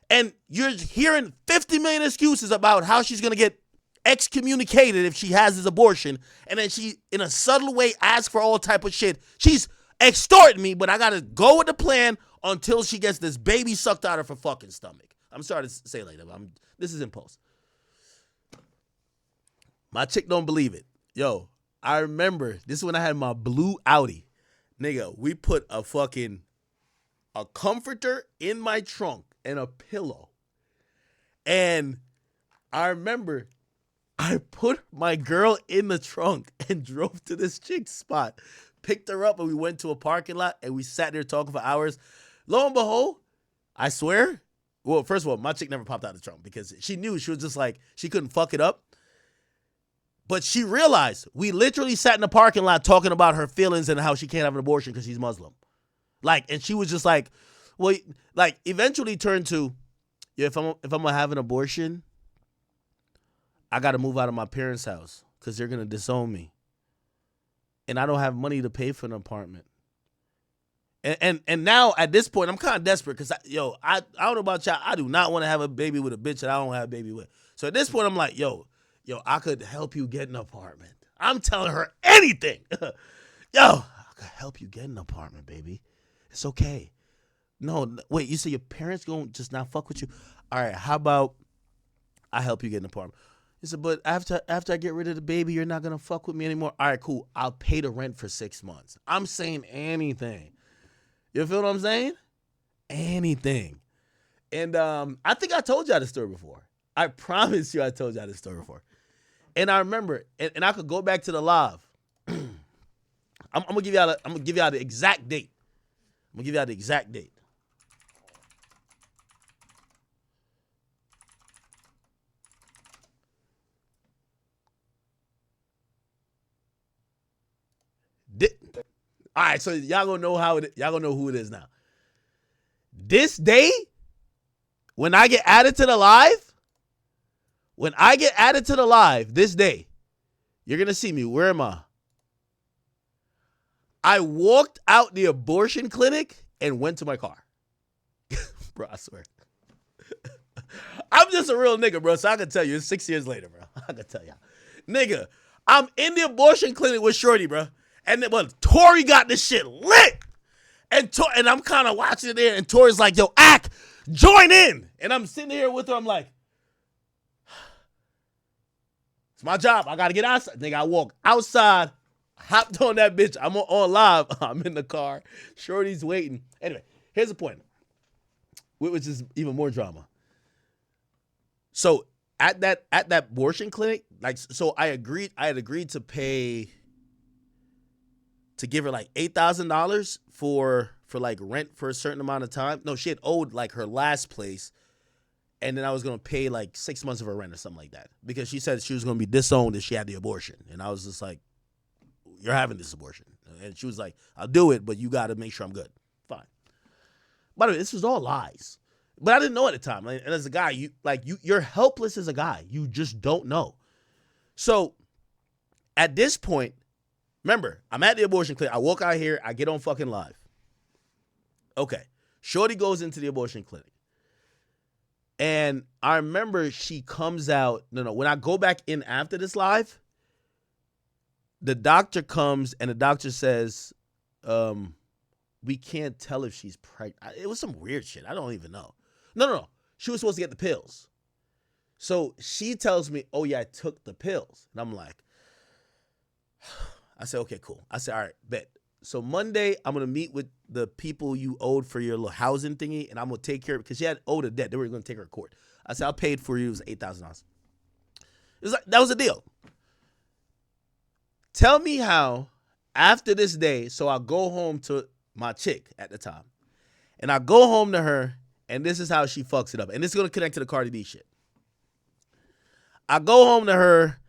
And you're hearing 50 million excuses about how she's going to get excommunicated if she has this abortion, and then she in a subtle way asks for all type of shit. She's extorting me, but I gotta go with the plan until she gets this baby sucked out of her fucking stomach. I'm sorry to say it like that, but this is in post. My chick don't believe it. Yo, I remember this is when I had my blue Audi. Nigga, we put a comforter in my trunk and a pillow, and I remember I put my girl in the trunk and drove to this chick's spot, picked her up, and we went to a parking lot, and we sat there talking for hours. Lo and behold, I swear, well, first of all, my chick never popped out of the trunk because she knew she was just like, she couldn't fuck it up. But she realized we literally sat in the parking lot talking about her feelings and how she can't have an abortion because she's Muslim. Like, and she was just like, well, like, eventually turned to, yeah, if I'm gonna have an abortion, I got to move out of my parents' house because they're going to disown me. And I don't have money to pay for an apartment. And now, at this point, I'm kind of desperate because, I don't know about y'all. I do not want to have a baby with a bitch that I don't have a baby with. So at this point, I'm like, yo, I could help you get an apartment. I'm telling her anything. I could help you get an apartment, baby. It's okay. No, wait, you say your parents going to just not fuck with you? All right, how about I help you get an apartment? He said, but after I get rid of the baby, you're not going to fuck with me anymore? All right, cool. I'll pay the rent for 6 months. I'm saying anything. You feel what I'm saying? Anything. And I think I told y'all this story before. I promise you I told y'all this story before. And I remember, and I could go back to the live. I'm going to give y'all the exact date. I'm going to give y'all the exact date. All right, so y'all gonna know y'all gonna know who it is now. This day, when I get added to the live, this day, you're gonna see me. Where am I? I walked out the abortion clinic and went to my car. Bro, I swear. I'm just a real nigga, bro, so I can tell you. It's 6 years later, bro. I can tell y'all. Nigga, I'm in the abortion clinic with Shorty, bro. And then, but Tori got this shit lit. And I'm kind of watching it there, and Tori's like, yo, Ak, join in. And I'm sitting here with her. I'm like, it's my job. I got to get outside. Nigga, I walk outside, hopped on that bitch. I'm on live. I'm in the car. Shorty's waiting. Anyway, here's the point, which is even more drama. So at that abortion clinic, like, so I had agreed to pay, to give her like $8,000 for like rent for a certain amount of time. No, she had owed like her last place, and then I was gonna pay like 6 months of her rent or something like that, because she said she was gonna be disowned if she had the abortion. And I was just like, you're having this abortion. And she was like, I'll do it, but you gotta make sure I'm good. Fine. By the way, this was all lies. But I didn't know at the time. And as a guy, you're helpless as a guy. You just don't know. So at this point, remember, I'm at the abortion clinic. I walk out here. I get on fucking live. Okay. Shorty goes into the abortion clinic. And I remember she comes out. No. When I go back in after this live, the doctor comes and the doctor says, we can't tell if she's pregnant. It was some weird shit. I don't even know. No. She was supposed to get the pills. So she tells me, oh, yeah, I took the pills. And I'm like, I said, okay, cool. I said, all right, bet. So Monday, I'm going to meet with the people you owed for your little housing thingy, and I'm going to take care of it because she had owed a debt. They were going to take her to court. I said, I paid for you. It was $8,000. It was like, that was a deal. Tell me how, after this day, so I go home to my chick at the time, and I go home to her, and this is how she fucks it up. And this is going to connect to the Cardi B shit. I go home to her,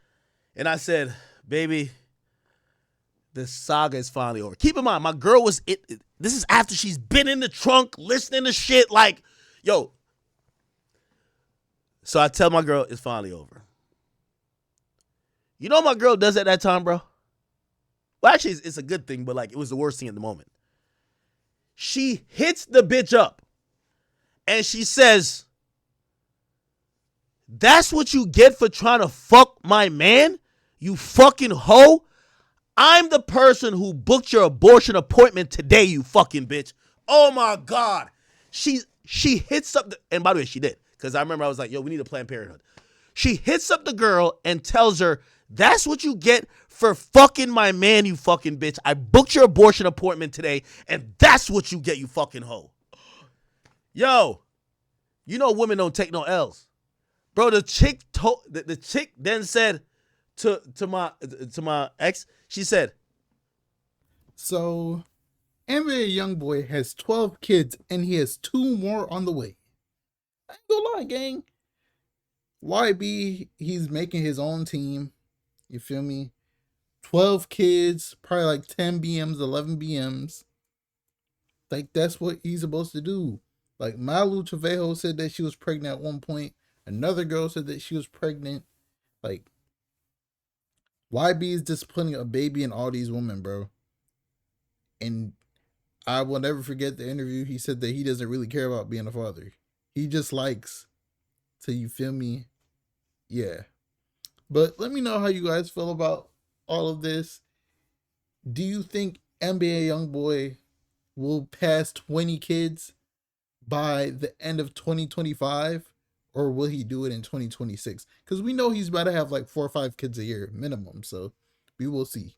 and I said, baby, the saga is finally over. Keep in mind, my girl was, this is after she's been in the trunk listening to shit like, yo. So I tell my girl, it's finally over. You know what my girl does at that time, bro? Well, actually, it's a good thing, but like, it was the worst thing at the moment. She hits the bitch up, and she says, that's what you get for trying to fuck my man? You fucking hoe? I'm the person who booked your abortion appointment today, you fucking bitch. Oh my God. She hits up and by the way, she did. Because I remember I was like, yo, we need a Planned Parenthood. She hits up the girl and tells her, that's what you get for fucking my man, you fucking bitch. I booked your abortion appointment today, and that's what you get, you fucking hoe. Yo, you know women don't take no L's. Bro, the chick then said to my ex, she said, so NBA Youngboy has 12 kids and he has 2 more on the way. I ain't gonna lie, gang. YB, he's making his own team. You feel me? 12 kids, probably like 10 BMs, 11 BMs. Like, that's what he's supposed to do. Like, Malu Trevejo said that she was pregnant at one point. Another girl said that she was pregnant. Like, YB is disciplining a baby and all these women, bro. And I will never forget the interview. He said that he doesn't really care about being a father. He just likes to, you feel me? Yeah. But let me know how you guys feel about all of this. Do you think NBA Youngboy will pass 20 kids by the end of 2025? Or will he do it in 2026? Because we know he's about to have like 4 or 5 kids a year minimum. So we will see.